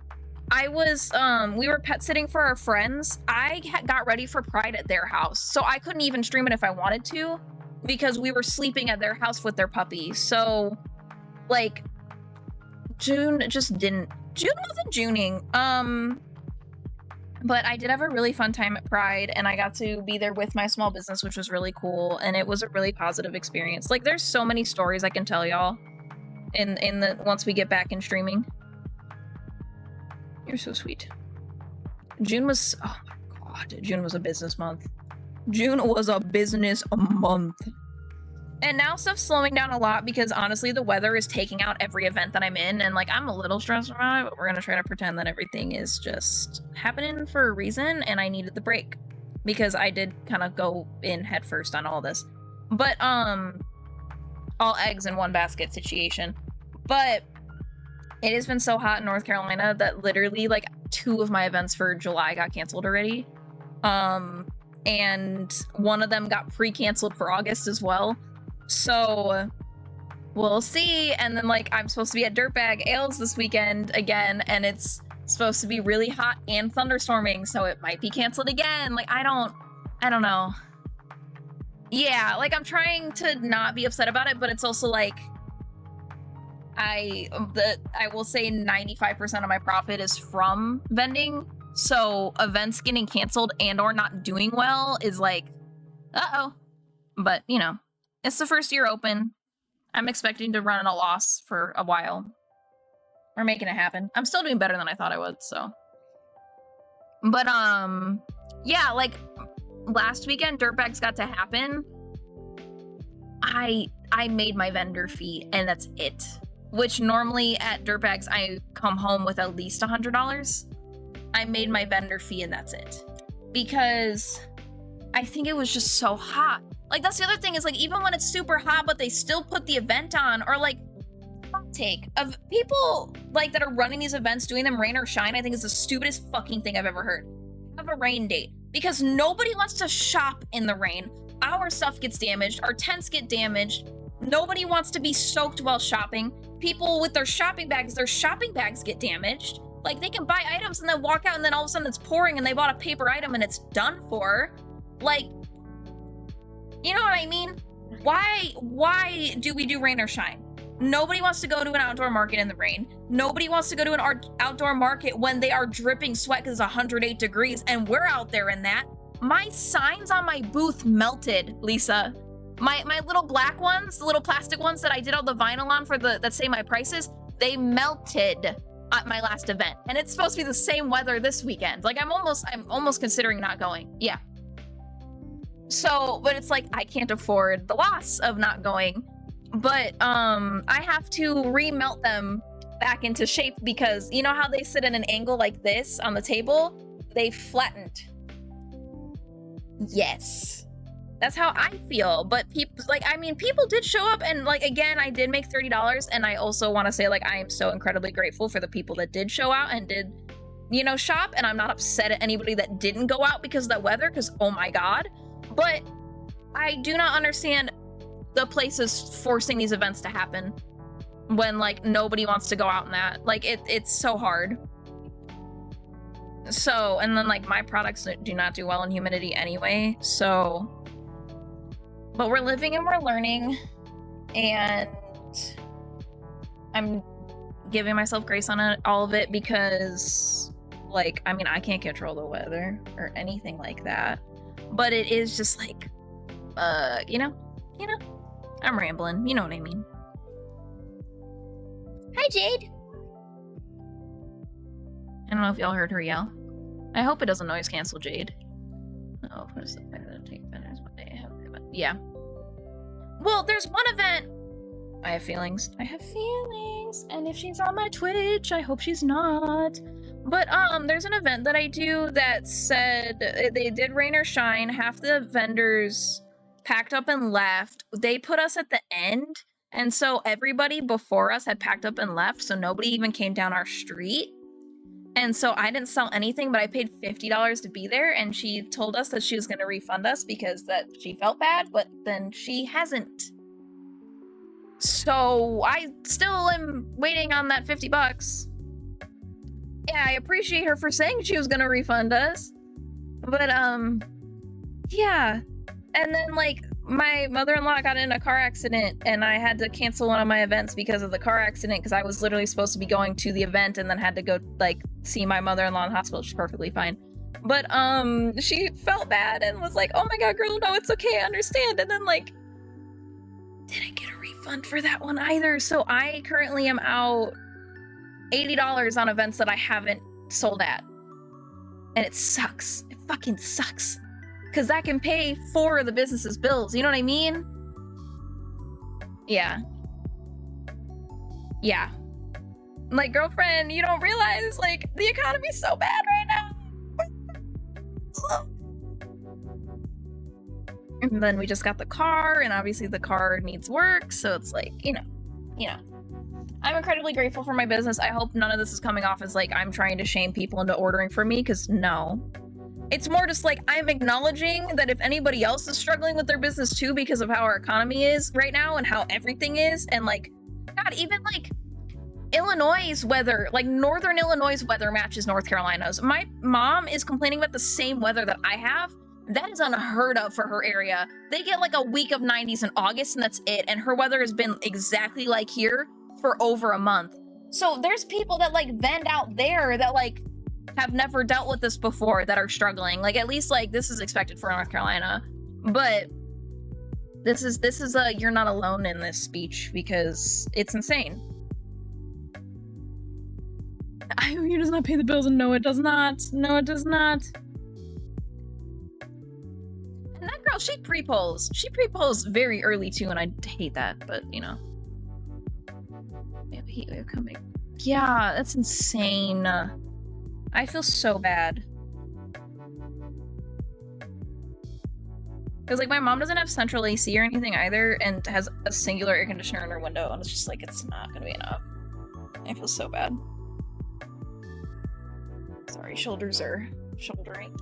I was, we were pet sitting for our friends. I got ready for Pride at their house, so I couldn't even stream it if I wanted to because we were sleeping at their house with their puppy. So, like, June wasn't Juning. But I did have a really fun time at Pride, and I got to be there with my small business, which was really cool, and it was a really positive experience. Like, there's so many stories I can tell y'all in the once we get back in streaming. You're so sweet. June was, oh my god, June was a business month. June was a business month. And now stuff's slowing down a lot because honestly the weather is taking out every event that I'm in, and like I'm a little stressed about it, but we're gonna try to pretend that everything is just happening for a reason, and I needed the break because I did kind of go in head first on all this. But all eggs in one basket situation. But it has been so hot in North Carolina that literally like 2 of my events for July got canceled already. And one of them got pre-canceled for August as well. So we'll see. And then like I'm supposed to be at Dirtbag Ales this weekend again, and it's supposed to be really hot and thunderstorming, so it might be canceled again. Like I don't know. Yeah, like I'm trying to not be upset about it, but it's also like I will say 95% of my profit is from vending. So events getting canceled and or not doing well is like, uh-oh. But, you know, it's the first year open. I'm expecting to run at a loss for a while. We're making it happen. I'm still doing better than I thought I would, so. But, yeah, like, last weekend, Dirtbags got to happen. I made my vendor fee, and that's it. Which normally at Dirtbags, I come home with at least $100. I made my vendor fee, and that's it. Because I think it was just so hot. Like, that's the other thing is, like, even when it's super hot, but they still put the event on, or, like, hot take of people, like, that are running these events, doing them rain or shine, I think is the stupidest fucking thing I've ever heard. Have a rain date. Because nobody wants to shop in the rain. Our stuff gets damaged. Our tents get damaged. Nobody wants to be soaked while shopping. People with their shopping bags get damaged. Like, they can buy items and then walk out, and then all of a sudden it's pouring and they bought a paper item and it's done for. Like, you know what I mean? Why do we do rain or shine? Nobody wants to go to an outdoor market in the rain. Nobody wants to go to an outdoor market when they are dripping sweat because it's 108 degrees and we're out there in that. My signs on my booth melted, Lisa. My little black ones, the little plastic ones that I did all the vinyl on for that say my prices, they melted at my last event. And it's supposed to be the same weather this weekend. Like I'm almost considering not going. Yeah. So, but it's like I can't afford the loss of not going. But I have to remelt them back into shape because you know how they sit at an angle like this on the table? They flattened. Yes. That's how I feel. But people, like, I mean, people did show up and like, again, I did make $30. And I also want to say like, I am so incredibly grateful for the people that did show out and did, you know, shop. And I'm not upset at anybody that didn't go out because of that weather, because oh my God. But I do not understand the places forcing these events to happen when like nobody wants to go out in that. Like it's so hard. So, and then like my products do not do well in humidity anyway. So, but we're living and we're learning, and I'm giving myself grace on all of it because like, I mean, I can't control the weather or anything like that, but it is just like, you know, I'm rambling. You know what I mean. Hi, Jade. I don't know if y'all heard her yell. I hope it doesn't noise cancel Jade. Oh, what is the fact that take vendors what they have? Yeah. Well, there's one event. I have feelings. And if she's on my Twitch, I hope she's not. But there's an event that I do that said they did rain or shine. Half the vendors packed up and left. They put us at the end, and so everybody before us had packed up and left, so nobody even came down our street. And so I didn't sell anything, but I paid $50 to be there, and she told us that she was going to refund us because that she felt bad, but then she hasn't. So I still am waiting on that $50. Yeah, I appreciate her for saying she was going to refund us. But yeah. And then like my mother-in-law got in a car accident and I had to cancel one of my events because of the car accident, because I was literally supposed to be going to the event and then had to go like see my mother-in-law in the hospital. She's perfectly fine. But she felt bad and was like, oh my God, girl, no, it's okay, I understand. And then like didn't get a refund for that one either. So I currently am out $80 on events that I haven't sold at. And it sucks. It fucking sucks. Because that can pay 4 of the business's bills. You know what I mean? Yeah. Yeah. Like, girlfriend, you don't realize, like, the economy's so bad right now. And then we just got the car, and obviously the car needs work, so it's like, you know. I'm incredibly grateful for my business. I hope none of this is coming off as like I'm trying to shame people into ordering from me, because no. It's more just like I'm acknowledging that if anybody else is struggling with their business too because of how our economy is right now and how everything is, and like, God, even like Illinois' weather, like Northern Illinois' weather matches North Carolina's. My mom is complaining about the same weather that I have. That is unheard of for her area. They get like a week of 90s in August and that's it. And her weather has been exactly like here for over a month. So there's people that like vend out there that like have never dealt with this before that are struggling. Like at least like this is expected for North Carolina. But this is a you're not alone in this speech because it's insane. IOU does not pay the bills, and no, it does not. No, it does not. And that girl, she pre-polls. She pre-polls very early too, and I hate that, but you know. We have a heat wave coming. Yeah, that's insane. I feel so bad. Because like my mom doesn't have central AC or anything either, and has a singular air conditioner in her window, and it's just like it's not gonna be enough. I feel so bad. Sorry, shoulders are shouldering.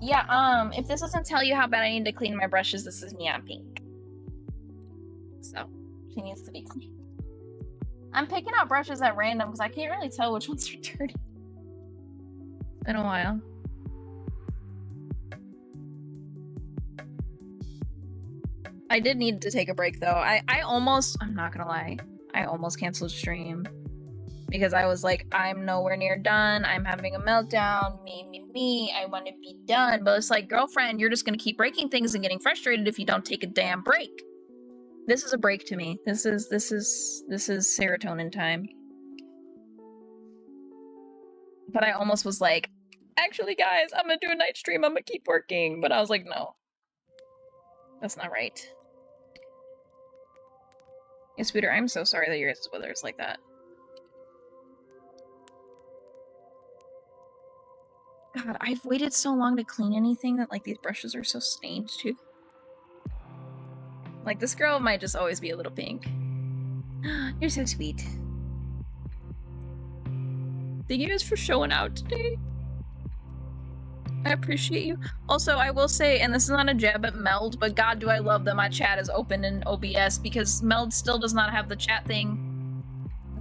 Yeah, if this doesn't tell you how bad I need to clean my brushes, this is yapping. So, she needs to be clean. I'm picking out brushes at random because I can't really tell which ones are dirty. It's been a while. I did need to take a break though. I almost, I'm not gonna lie, I almost canceled stream. Because I was like, I'm nowhere near done. I'm having a meltdown. Me. I want to be done. But it's like, girlfriend, you're just going to keep breaking things and getting frustrated if you don't take a damn break. This is a break to me. This is serotonin time. But I almost was like, actually, guys, I'm going to do a night stream. I'm going to keep working. But I was like, no. That's not right. Yeah, Scooter, I'm so sorry that your guys' weather is like that. God, I've waited so long to clean anything that like these brushes are so stained too. Like this girl might just always be a little pink. You're so sweet. Thank you guys for showing out today. I appreciate you. Also, I will say, and this is not a jab at Meld, but God, do I love that my chat is open in OBS because Meld still does not have the chat thing.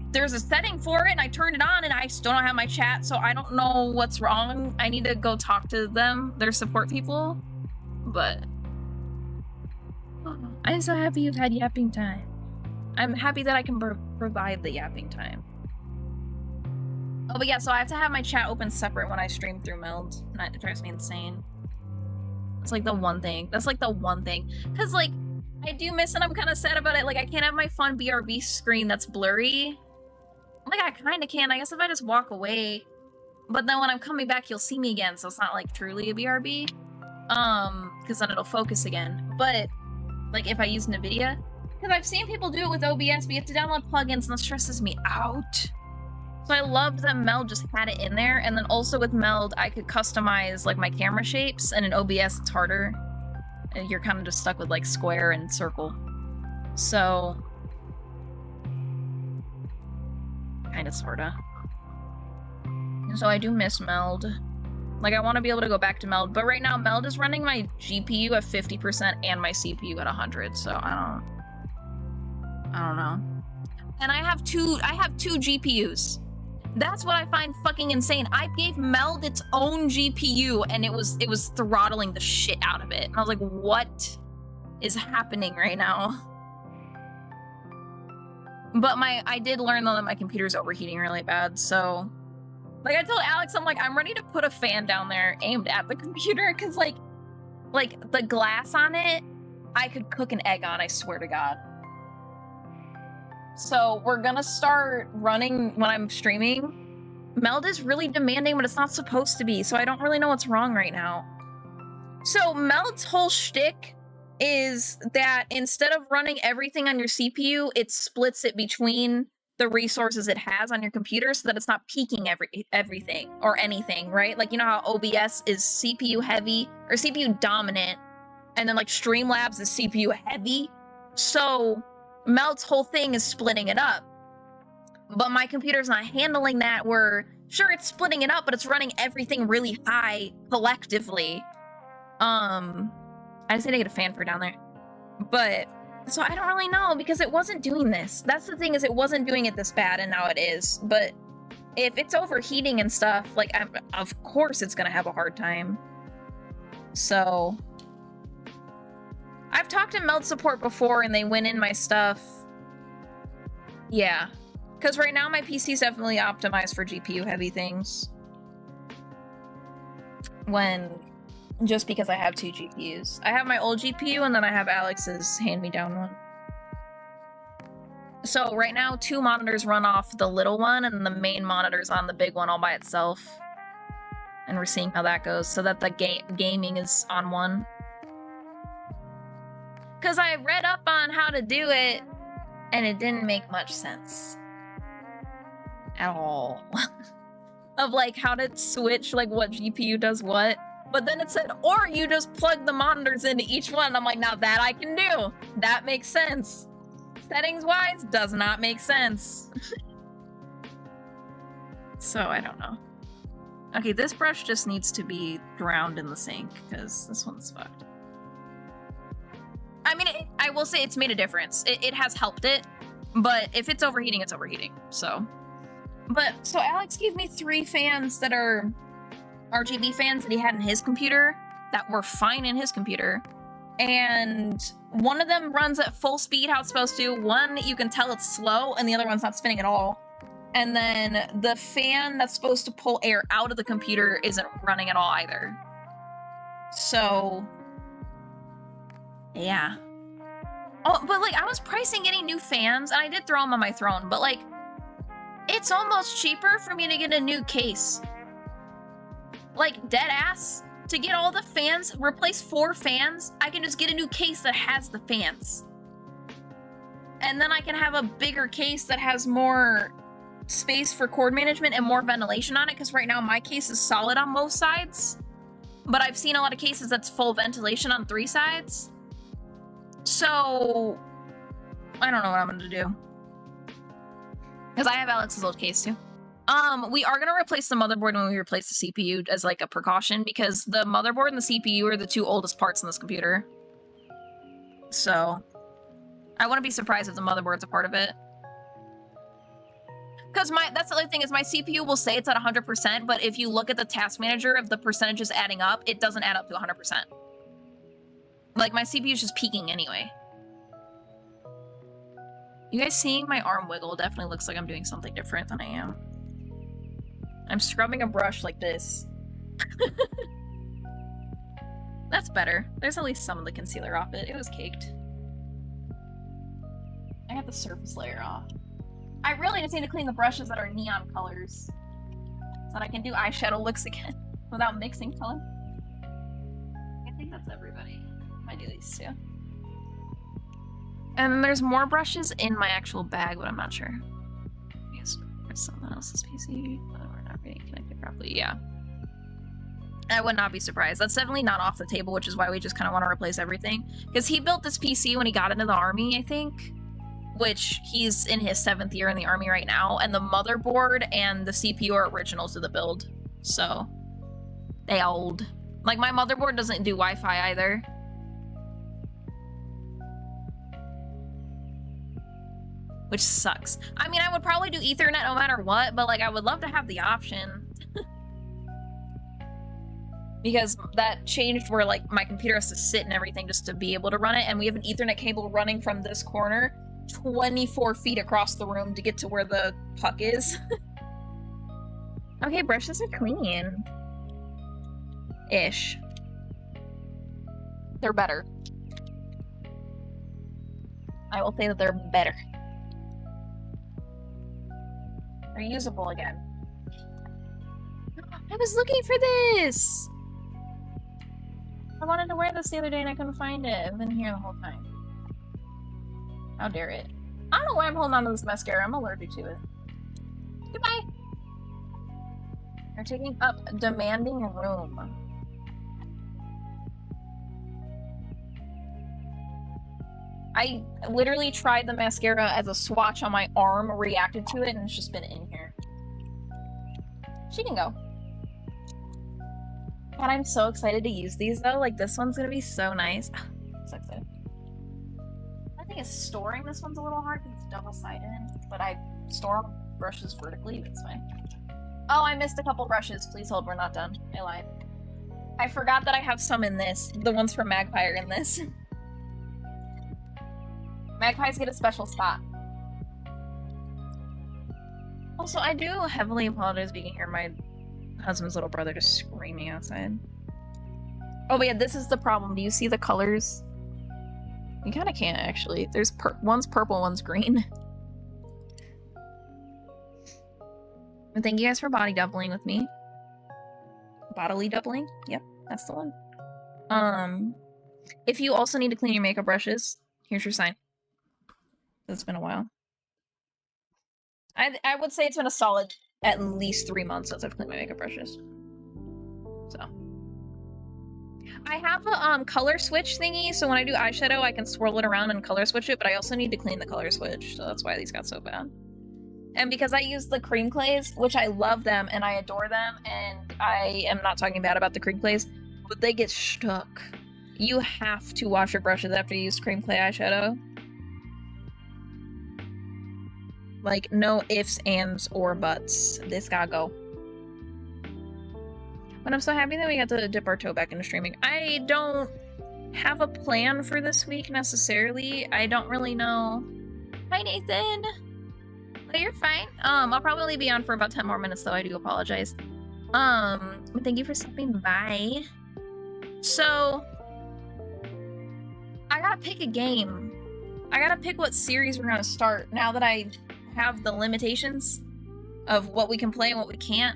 There's a setting for it and I turned it on and I still don't have my chat, so I don't know what's wrong. I need to go talk to them, their support people, but I'm so happy you've had yapping time. I'm happy that I can provide the yapping time. Oh, but yeah, so I have to have my chat open separate when I stream through Meld, and that drives me insane. It's like the one thing. That's like the one thing. Because, like, I do miss and I'm kind of sad about it. Like, I can't have my fun BRB screen that's blurry. Like, I kind of can, I guess, if I just walk away. But then when I'm coming back, you'll see me again, so it's not, like, truly a BRB. Because then it'll focus again. But, like, if I use NVIDIA, because I've seen people do it with OBS, but you have to download plugins, and that stresses me out. So I loved that Meld just had it in there, and then also with Meld, I could customize, like, my camera shapes, and in OBS, it's harder. And you're kind of just stuck with, like, square and circle. So... kind of, sorta. So I do miss Meld. Like, I want to be able to go back to Meld, but right now Meld is running my GPU at 50% and my CPU at 100, so I don't know. And I have two GPUs. That's what I find fucking insane. I gave Meld its own GPU and it was throttling the shit out of it. And I was like, what is happening right now? But I did learn though that my computer's overheating really bad, so... Like, I told Alex, I'm like, I'm ready to put a fan down there aimed at the computer, because, like, the glass on it, I could cook an egg on, I swear to God. So we're gonna start running when I'm streaming. Meld is really demanding, but it's not supposed to be, so I don't really know what's wrong right now. So Meld's whole shtick is that instead of running everything on your CPU, it splits it between the resources it has on your computer so that it's not peaking everything or anything, right? Like, you know how OBS is CPU heavy or CPU dominant, and then like Streamlabs is CPU heavy? So Meld's whole thing is splitting it up. But my computer's not handling that, where, sure, it's splitting it up, but it's running everything really high collectively. I just need to get a fan for down there. But, so I don't really know, because it wasn't doing this. That's the thing, is it wasn't doing it this bad, and now it is. But if it's overheating and stuff, like, of course it's gonna have a hard time. So, I've talked to Meld support before, and they went in my stuff. Yeah. Because right now my PC is definitely optimized for GPU heavy things. Just because I have 2 GPUs. I have my old GPU and then I have Alex's hand-me-down one. So right now 2 monitors run off the little one and the main monitor's on the big one all by itself. And we're seeing how that goes so that the gaming is on one. Because I read up on how to do it and it didn't make much sense. At all. Of like how to switch like what GPU does what. But then it said, or you just plug the monitors into each one. I'm like, now that I can do. That makes sense. Settings wise, does not make sense. So I don't know. Okay, this brush just needs to be drowned in the sink because this one's fucked. I mean, I will say it's made a difference. It has helped it, but if it's overheating, it's overheating, so. But, so Alex gave me 3 fans that are RGB fans that he had in his computer that were fine in his computer. And one of them runs at full speed how it's supposed to. One, you can tell it's slow, and the other one's not spinning at all. And then the fan that's supposed to pull air out of the computer isn't running at all either. So, yeah. Oh, but like, I was pricing getting new fans, and I did throw them on my throne, but like, it's almost cheaper for me to get a new case. Like, dead ass. To get all the fans, replace 4 fans, I can just get a new case that has the fans. And then I can have a bigger case that has more space for cord management and more ventilation on it, because right now my case is solid on both sides. But I've seen a lot of cases that's full ventilation on 3 sides. So, I don't know what I'm gonna do. Because I have Alex's old case too. We are gonna replace the motherboard when we replace the CPU as like a precaution, because the motherboard and the CPU are the 2 oldest parts in this computer. So, I wouldn't be surprised if the motherboard's a part of it. Because that's the other thing, is my CPU will say it's at 100%, but if you look at the task manager of the percentages adding up, it doesn't add up to 100%. Like, my CPU is just peaking anyway. You guys seeing my arm wiggle definitely looks like I'm doing something different than I am. I'm scrubbing a brush like this. That's better. There's at least some of the concealer off it. It was caked. I got the surface layer off. I really just need to clean the brushes that are neon colors so that I can do eyeshadow looks again without mixing color. I think that's everybody. I do these too. And then there's more brushes in my actual bag, but I'm not sure. There's someone else's PC. We're not getting connected properly. Yeah. I would not be surprised. That's definitely not off the table, which is why we just kind of want to replace everything. Because he built this PC when he got into the army, I think. Which he's in his 7th year in the army right now. And the motherboard and the CPU are originals to the build. So, they old. Like, my motherboard doesn't do Wi-Fi either. Which sucks. I mean, I would probably do Ethernet no matter what, but like, I would love to have the option. Because that changed where like my computer has to sit and everything just to be able to run it, and we have an Ethernet cable running from this corner 24 feet across the room to get to where the puck is. Okay, brushes are clean. Ish. They're better. I will say that they're better. They're usable again. I was looking for this! I wanted to wear this the other day and I couldn't find it. I've been here the whole time. How dare it. I don't know why I'm holding on to this mascara. I'm allergic to it. Goodbye! You're taking up demanding room. I literally tried the mascara as a swatch on my arm, reacted to it, and it's just been in here. She can go. God, I'm so excited to use these though. Like, this one's gonna be so nice. So excited. I think it's storing this one's a little hard because it's double-sided, but I store brushes vertically, it's fine. Oh, I missed a couple brushes. Please hold, we're not done. I lied. I forgot that I have some in this. The ones from Magpie are in this. Magpies get a special spot. Also, I do heavily apologize if you can hear my husband's little brother just screaming outside. Oh, but yeah, this is the problem. Do you see the colors? You kind of can't, actually. There's one's purple, one's green. And thank you guys for body doubling with me. Bodily doubling? Yep, that's the one. If you also need to clean your makeup brushes, here's your sign. It's been a while. I would say it's been a solid at least 3 months since I've cleaned my makeup brushes. So. I have a color switch thingy, so when I do eyeshadow, I can swirl it around and color switch it, but I also need to clean the color switch, so that's why these got so bad. And because I use the cream clays, which I love them and I adore them, and I am not talking bad about the cream clays, but they get stuck. You have to wash your brushes after you use cream clay eyeshadow. Like, no ifs, ands, or buts. This gotta go. But I'm so happy that we got to dip our toe back into streaming. I don't have a plan for this week, necessarily. I don't really know. Hi, Nathan! Oh, you're fine. I'll probably be on for about 10 more minutes, though. I do apologize. Thank you for stopping by. So, I gotta pick a game. I gotta pick what series we're gonna start now that I have the limitations of what we can play and what we can't.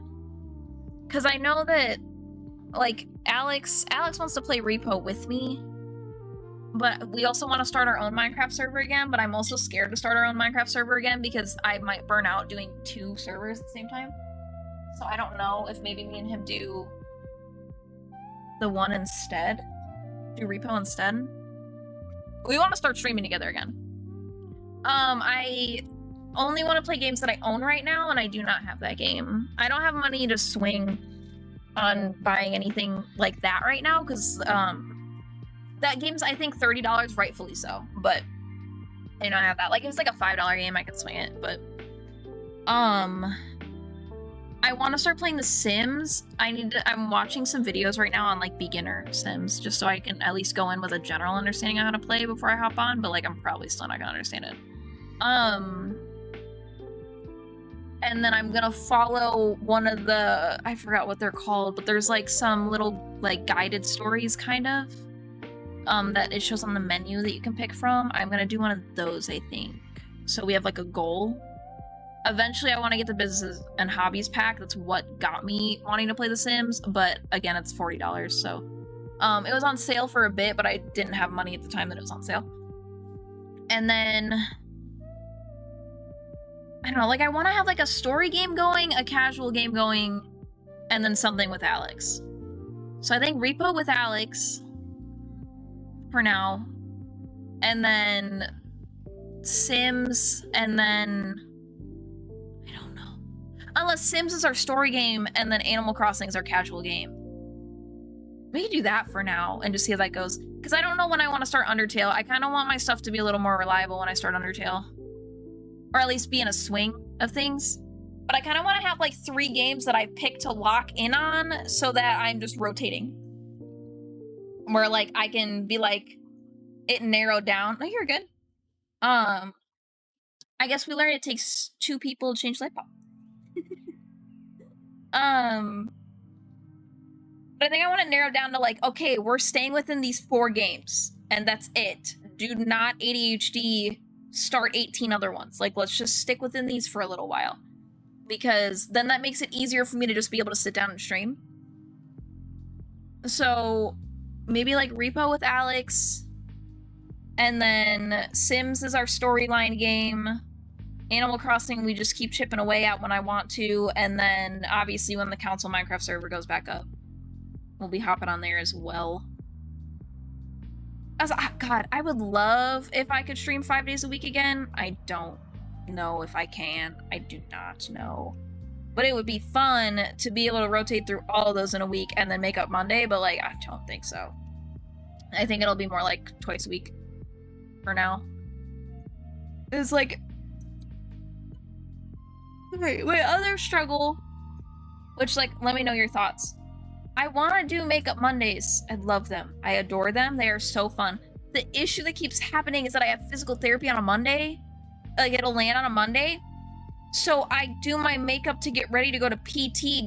Because I know that, like, Alex wants to play Repo with me, but we also want to start our own Minecraft server again, but I'm also scared to start our own Minecraft server again because I might burn out doing 2 servers at the same time. So I don't know if maybe me and him do the one instead. Do Repo instead. We want to start streaming together again. I only want to play games that I own right now, and I do not have that game. I don't have money to swing on buying anything like that right now, because that game's, I think, $30, rightfully so, but I don't have that. Like, if it's like a $5 game, I could swing it, but I want to start playing The Sims. I'm watching some videos right now on, like, beginner Sims, just so I can at least go in with a general understanding of how to play before I hop on, but, like, I'm probably still not gonna understand it. And then I'm gonna follow one of the, I forgot what they're called, but there's, like, some little, like, guided stories, kind of, that it shows on the menu that you can pick from. I'm gonna do one of those, I think. So we have, like, a goal. Eventually, I want to get the businesses and hobbies pack. That's what got me wanting to play The Sims, but again, it's $40, so. It was on sale for a bit, but I didn't have money at the time that it was on sale. And then, I don't know, like, I want to have, like, a story game going, a casual game going, and then something with Alex. So I think Repo with Alex, for now, and then Sims, and then, I don't know. Unless Sims is our story game, and then Animal Crossing is our casual game. We could do that for now, and just see how that goes. Because I don't know when I want to start Undertale. I kind of want my stuff to be a little more reliable when I start Undertale. Or at least be in a swing of things. But I kind of want to have, like, 3 games that I pick to lock in on, so that I'm just rotating. Where, like, I can be, like, it narrowed down. No, you're good. I guess we learned it takes 2 people to change light bulb. But I think I want to narrow down to, like, okay, we're staying within these 4 games, and that's it. Do not ADHD start 18 other ones. Like, let's just stick within these for a little while. because then that makes it easier for me to just be able to sit down and stream. So maybe like Repo with Alex, and then Sims is our storyline game. Animal Crossing we just keep chipping away at when I want to, and then obviously when the Council Minecraft server goes back up, we'll be hopping on there as well. God, I would love if I could stream 5 days a week again. I don't know if I can. I do not know. But it would be fun to be able to rotate through all of those in a week and then make up Monday, but like, I don't think so. I think it'll be more like twice a week for now. It's like... Okay, my other struggle, which like, let me know your thoughts. I want to do Makeup Mondays. I love them. I adore them. They are so fun. The issue that keeps happening is that I have physical therapy on a Monday. Like, it'll land on a Monday. So I do my makeup to get ready to go to PT,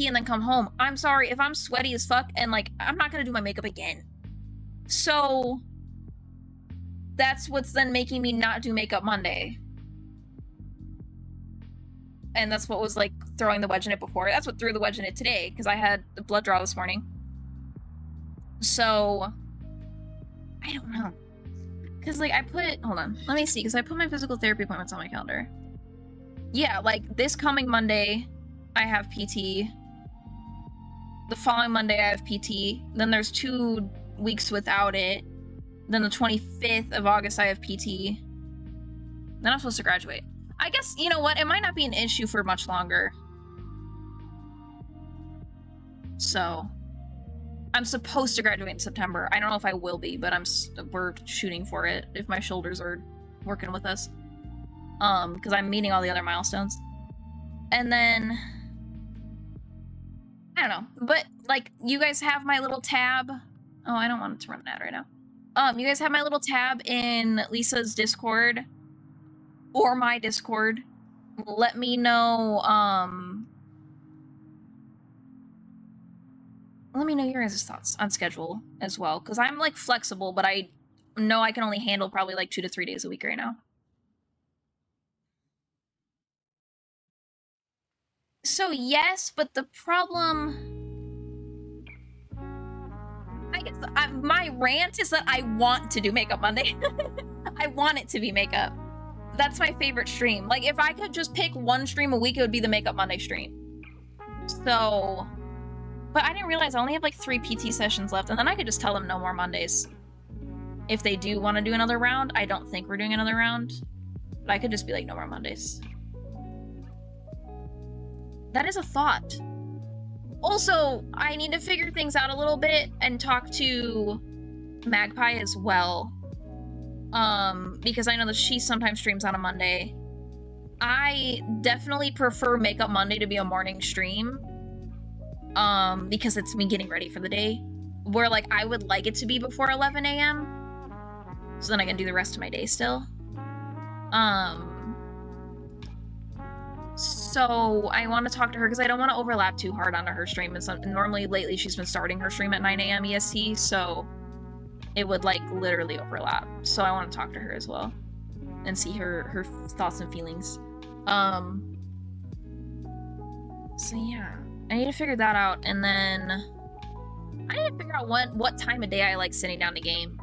and then come home. I'm sorry, if I'm sweaty as fuck, and like, I'm not gonna do my makeup again. So that's what's then making me not do Makeup Monday. And that's what was like throwing the wedge in it before. That's what threw the wedge in it today, because I had the blood draw this morning. So I don't know. Because like hold on, let me see, because I put my physical therapy appointments on my calendar. Yeah, like this coming Monday, I have PT. The following Monday, I have PT. Then there's 2 weeks without it. Then the 25th of August, I have PT. Then I'm supposed to graduate. I guess, you know what? It might not be an issue for much longer. So, I'm supposed to graduate in September. I don't know if I will be, but we're shooting for it if my shoulders are working with us. Because I'm meeting all the other milestones. And then, I don't know. But, like, you guys have my little tab. Oh, I don't want it to run an ad right now. You guys have my little tab in Lisa's Discord. Or my Discord. Let me know, let me know your guys' thoughts on schedule as well. Because I'm, like, flexible, but I know I can only handle probably, like, 2 to 3 days a week right now. So yes, but the problem... I guess my rant is that I want to do Makeup Monday. I want it to be makeup. That's my favorite stream. Like, if I could just pick one stream a week, it would be the Makeup Monday stream. So... But I didn't realize I only have, like, 3 PT sessions left, and then I could just tell them no more Mondays. If they do want to do another round, I don't think we're doing another round. But I could just be like, no more Mondays. That is a thought. Also, I need to figure things out a little bit and talk to Magpie as well. Because I know that she sometimes streams on a Monday. I definitely prefer Makeup Monday to be a morning stream. Because it's me getting ready for the day. Where, like, I would like it to be before 11 a.m. So then I can do the rest of my day still. So I want to talk to her because I don't want to overlap too hard onto her stream. And normally lately she's been starting her stream at 9 a.m. EST, so it would like literally overlap. So I want to talk to her as well and see her thoughts and feelings. So yeah, I need to figure that out, and then I need to figure out what time of day I like sitting down to game.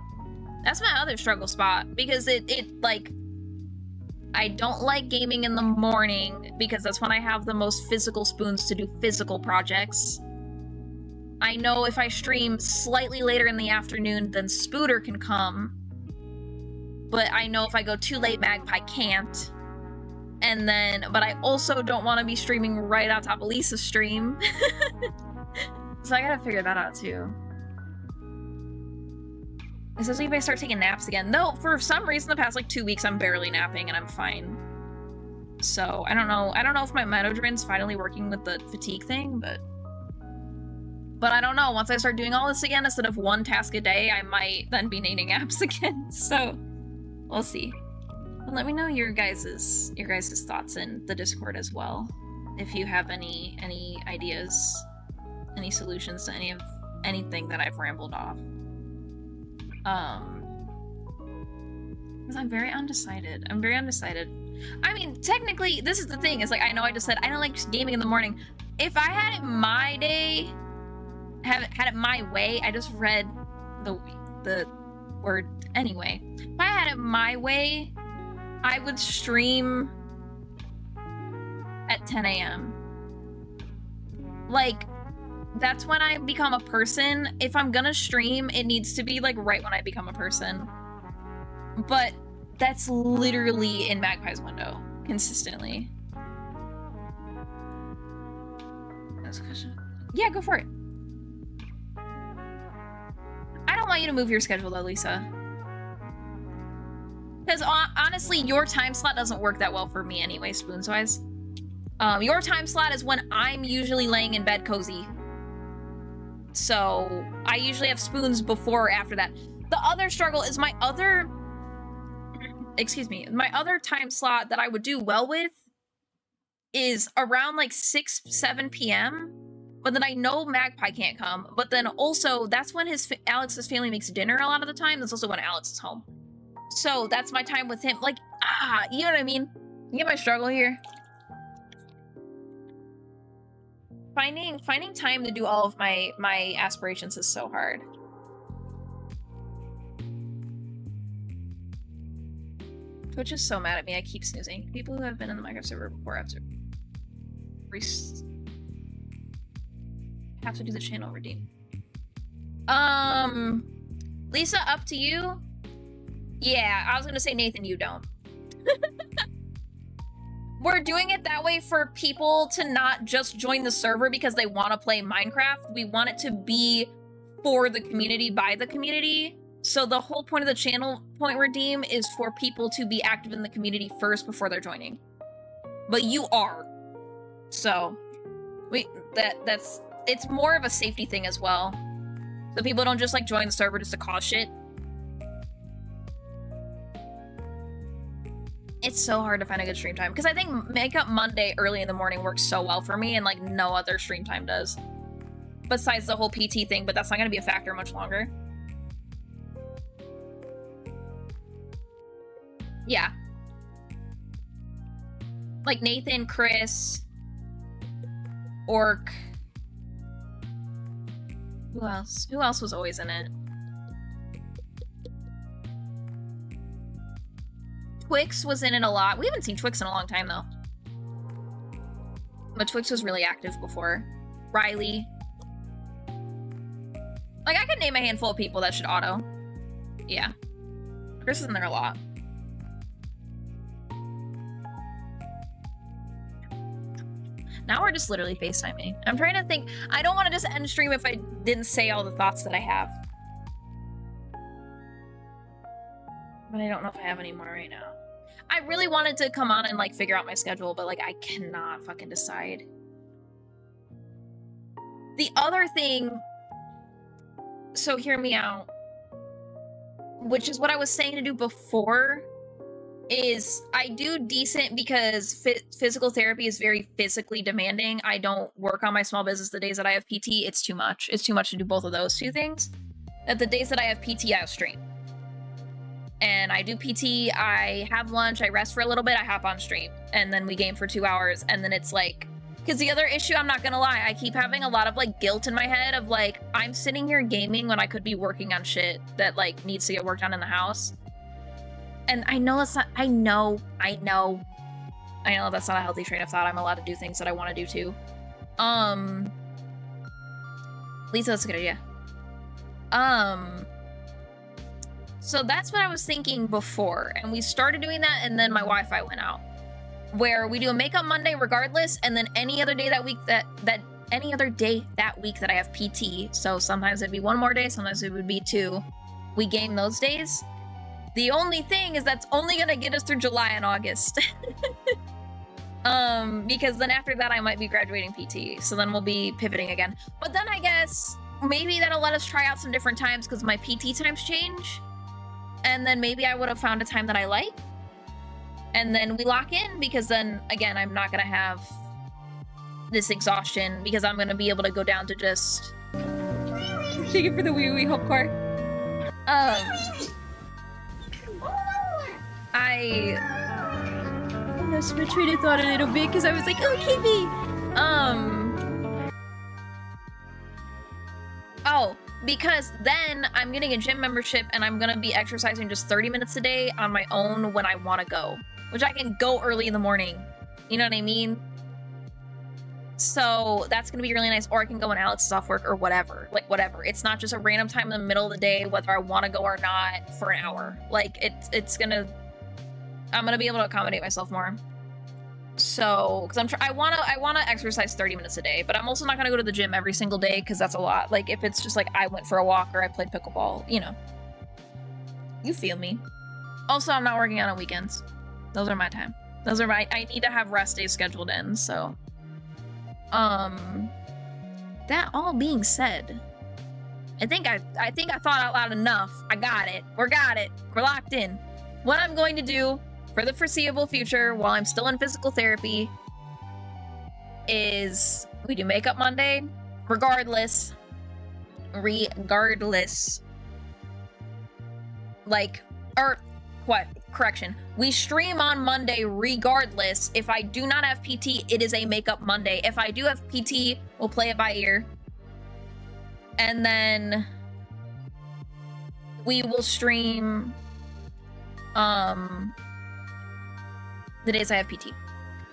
That's my other struggle spot, because it like, I don't like gaming in the morning because that's when I have the most physical spoons to do physical projects. I know if I stream slightly later in the afternoon, then Spooter can come. But I know if I go too late, Magpie can't. And then, but I also don't want to be streaming right on top of Lisa's stream. So I gotta figure that out too. Especially if I start taking naps again. Though, for some reason, the past like 2 weeks, I'm barely napping and I'm fine. So, I don't know. I don't know if my Metodrin's finally working with the fatigue thing, but I don't know. Once I start doing all this again, instead of 1 task a day, I might then be needing apps again. So, we'll see. But let me know your guys' thoughts in the Discord as well. If you have any ideas, any solutions to anything that I've rambled off. Because I'm very undecided. I mean, technically, this is the thing. Is like, I know I just said I don't like gaming in the morning. If I had it my day, had it my way, I just read the word anyway. If I had it my way, I would stream at 10 a.m. Like, that's when I become a person. If I'm gonna stream, it needs to be like right when I become a person. But that's literally in Magpie's window consistently. Yeah, go for it. I don't want you to move your schedule though, Lisa. Because honestly, your time slot doesn't work that well for me anyway, spoons-wise. Your time slot is when I'm usually laying in bed cozy. So I usually have spoons before or after that. The other struggle is my other time slot that I would do well with is around like 6, 7 p.m. But then I know Magpie can't come. But then also, that's when Alex's family makes dinner a lot of the time. That's also when Alex is home. So that's my time with him. Like, you know what I mean? You get my struggle here? Finding time to do all of my aspirations is so hard. Twitch is so mad at me. I keep snoozing. People who have been in the Minecraft server before have to do the channel redeem. Lisa, up to you. Yeah, I was gonna say Nathan, you don't. We're doing it that way for people to not just join the server because they want to play Minecraft. We want it to be for the community, by the community. So the whole point of the channel point redeem is for people to be active in the community first before they're joining. But you are. So it's more of a safety thing as well. So people don't just like join the server just to cause shit. It's so hard to find a good stream time because I think Makeup Monday early in the morning works so well for me and like no other stream time does. Besides the whole PT thing, but that's not going to be a factor much longer. Yeah. Like Nathan, Chris, Orc. Who else? Who else was always in it? Twix was in it a lot. We haven't seen Twix in a long time, though. But Twix was really active before. Riley. Like, I could name a handful of people that should auto. Yeah. Chris is in there a lot. Now we're just literally FaceTiming. I'm trying to think. I don't want to just end stream if I didn't say all the thoughts that I have. But I don't know if I have any more right now. I really wanted to come on and like figure out my schedule, but like I cannot fucking decide. The other thing, so hear me out, which is what I was saying to do before, is I do decent because physical therapy is very physically demanding. I don't work on my small business the days that I have PT. It's too much. It's too much to do both of those two things. That the days that I have PT, I stream. And I do PT, I have lunch, I rest for a little bit, I hop on stream. And then we game for 2 hours. And then it's like, because the other issue, I'm not gonna lie, I keep having a lot of like guilt in my head of like, I'm sitting here gaming when I could be working on shit that like needs to get worked on in the house. And I know that's not, I know that's not a healthy train of thought. I'm allowed to do things that I want to do too. Lisa, that's a good idea. So that's what I was thinking before, and we started doing that, and then my Wi-Fi went out. Where we do a Makeup Monday regardless, and then any other day that week that I have PT. So sometimes it'd be 1 more day, sometimes it would be 2. We game those days. The only thing is that's only gonna get us through July and August. Because then after that I might be graduating PT, so then we'll be pivoting again. But then I guess maybe that'll let us try out some different times because my PT times change. And then maybe I would have found a time that I like. And then we lock in because then, again, I'm not going to have this exhaustion because I'm going to be able to go down to just... Take it for the wee hope car. lost my train of thought a little bit because I was like, oh, Kitty! Oh, because then I'm getting a gym membership and I'm gonna be exercising just 30 minutes a day on my own when I want to go. Which I can go early in the morning. You know what I mean? So that's gonna be really nice. Or I can go when Alex is off work or whatever. Like, whatever. It's not just a random time in the middle of the day, whether I want to go or not, for an hour. Like, it's gonna... I'm gonna be able to accommodate myself more. So, because I wanna exercise 30 minutes a day, but I'm also not gonna go to the gym every single day because that's a lot. Like, if it's just like I went for a walk or I played pickleball, you know. You feel me. Also, I'm not working on weekends. Those are my time. Those are my... I need to have rest days scheduled in, so... That all being said, I think I thought out loud enough. I got it. We're locked in. What I'm going to do for the foreseeable future while I'm still in physical therapy is we do Makeup Monday, regardless. Like, or what? Correction. We stream on Monday regardless. If I do not have PT, it is a Makeup Monday. If I do have PT, we'll play it by ear. And then we will stream the days I have PT.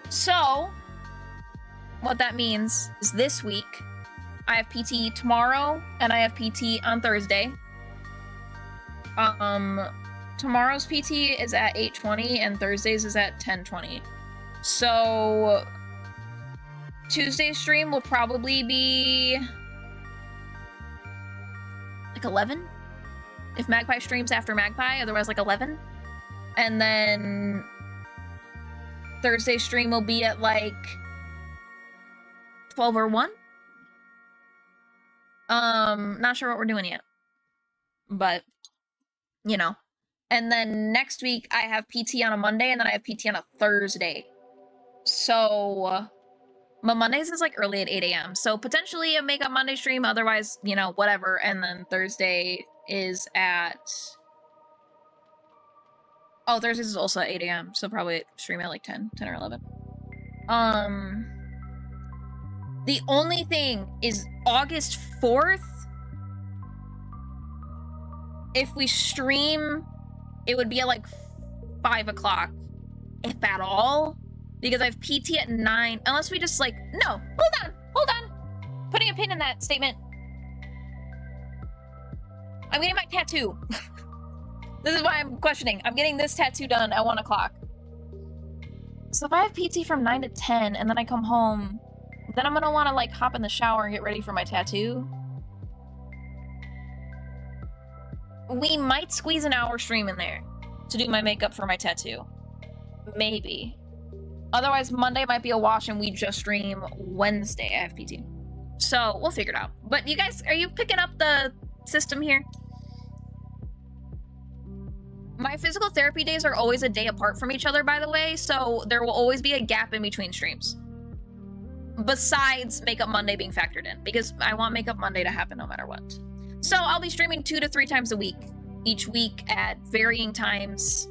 So what that means is this week I have PT tomorrow and I have PT on Thursday. Tomorrow's PT is at 8:20 and Thursday's is at 10:20. So Tuesday's stream will probably be like 11. If Magpie streams after Magpie, otherwise like 11. And then Thursday's stream will be at like 12 or 1. Not sure what we're doing yet. But, you know. And then next week, I have PT on a Monday, and then I have PT on a Thursday. So, my Mondays is like early at 8 a.m. So, potentially a Makeup Monday stream, otherwise, you know, whatever. And then Thursday is at... Oh, Thursdays is also at 8 a.m. So, probably stream at like 10 or 11. The only thing is August 4th. If we stream... It would be at like 5 o'clock, if at all, because I have PT at 9, unless we just like, no, hold on. Putting a pin in that statement. I'm getting my tattoo. This is why I'm questioning. I'm getting this tattoo done at 1 o'clock. So if I have PT from 9 to 10 and then I come home, then I'm gonna wanna like hop in the shower and get ready for my tattoo. We might squeeze an hour stream in there to do my makeup for my tattoo. Maybe. Otherwise, Monday might be a wash and we just stream Wednesday. I have PT. So, we'll figure it out. But you guys, are you picking up the system here? My physical therapy days are always a day apart from each other, by the way, so there will always be a gap in between streams. Besides Makeup Monday being factored in, because I want Makeup Monday to happen no matter what. So I'll be streaming 2 to 3 times a week, each week at varying times,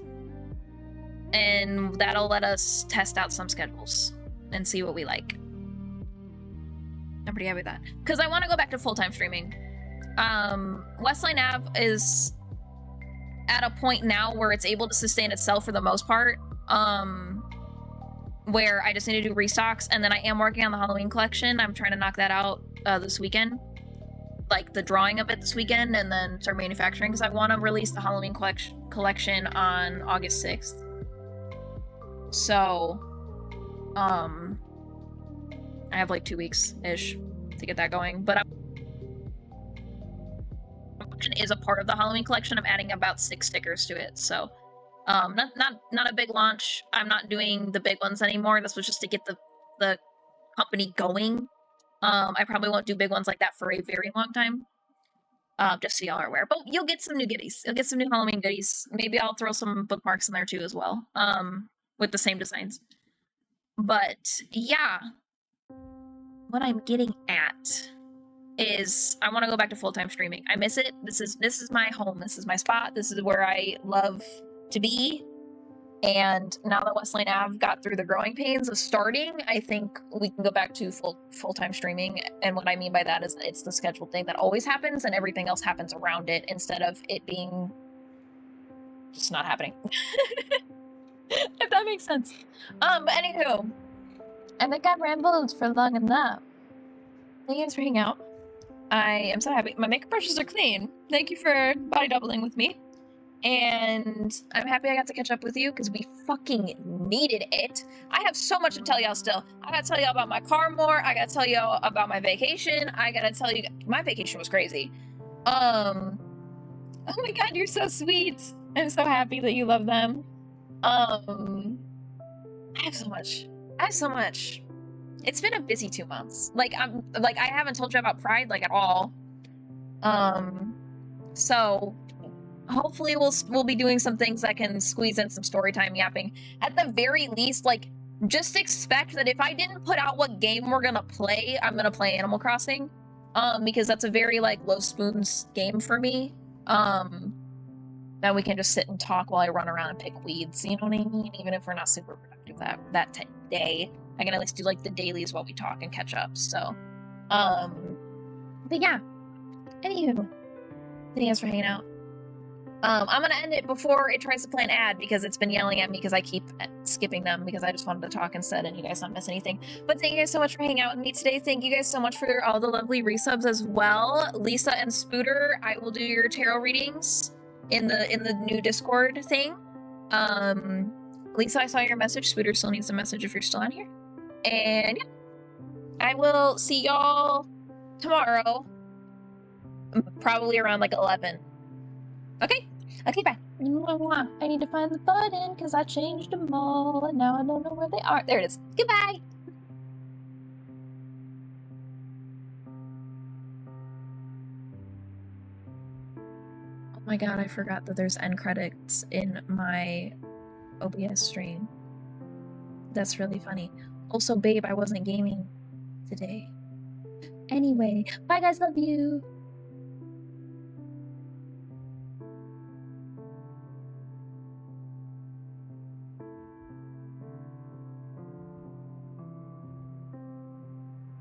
and that'll let us test out some schedules and see what we like. I'm pretty happy with that, because I want to go back to full-time streaming. Westlane Ave is at a point now where it's able to sustain itself for the most part, where I just need to do restocks, and then I am working on the Halloween collection. I'm trying to knock that out this weekend. Like the drawing of it this weekend, and then start manufacturing, because I want to release the Halloween collection on August 6th. So, I have like 2 weeks-ish to get that going, but is a part of the Halloween collection. I'm adding about 6 stickers to it, so not a big launch. I'm not doing the big ones anymore. This was just to get the company going. I probably won't do big ones like that for a very long time. Just so y'all are aware. But you'll get some new goodies. You'll get some new Halloween goodies. Maybe I'll throw some bookmarks in there too as well. With the same designs. But yeah. What I'm getting at is I want to go back to full-time streaming. I miss it. This is my home. This is my spot. This is where I love to be. And now that Westline Ave got through the growing pains of starting, I think we can go back to full-time streaming. And what I mean by that is that it's the scheduled thing that always happens and everything else happens around it instead of it being just not happening. If that makes sense. But anywho, I think I've rambled for long enough. Thank you guys for hanging out. I am so happy. My makeup brushes are clean. Thank you for body doubling with me. And I'm happy I got to catch up with you because we fucking needed it. I have so much to tell y'all still. I gotta tell y'all about my car more. I gotta tell y'all about my vacation. I gotta tell you, my vacation was crazy. Oh my god, you're so sweet. I'm so happy that you love them. I have so much. I have so much. It's been a busy 2 months. Like, I haven't told you about Pride, like, at all. So hopefully we'll be doing some things that can squeeze in some story time yapping. At the very least, like, just expect that if I didn't put out what game we're gonna play, I'm gonna play Animal Crossing. Because that's a very, like, low spoons game for me. That we can just sit and talk while I run around and pick weeds, you know what I mean? Even if we're not super productive that day. I can at least do, like, the dailies while we talk and catch up, so. But yeah. Anywho, thank you guys for hanging out. I'm gonna end it before it tries to play an ad because it's been yelling at me because I keep skipping them because I just wanted to talk instead and you guys not miss anything. But thank you guys so much for hanging out with me today. Thank you guys so much for all the lovely resubs as well. Lisa and Spooter, I will do your tarot readings in the new Discord thing. Lisa, I saw your message. Spooter still needs a message if you're still on here. And yeah, I will see y'all tomorrow, probably around like 11. Okay, bye. I need to find the button because I changed them all and now I don't know where they are. There it is. Goodbye. Oh my god, I forgot that there's end credits in my OBS stream. That's really funny. Also, babe, I wasn't gaming today. Anyway, bye guys, love you.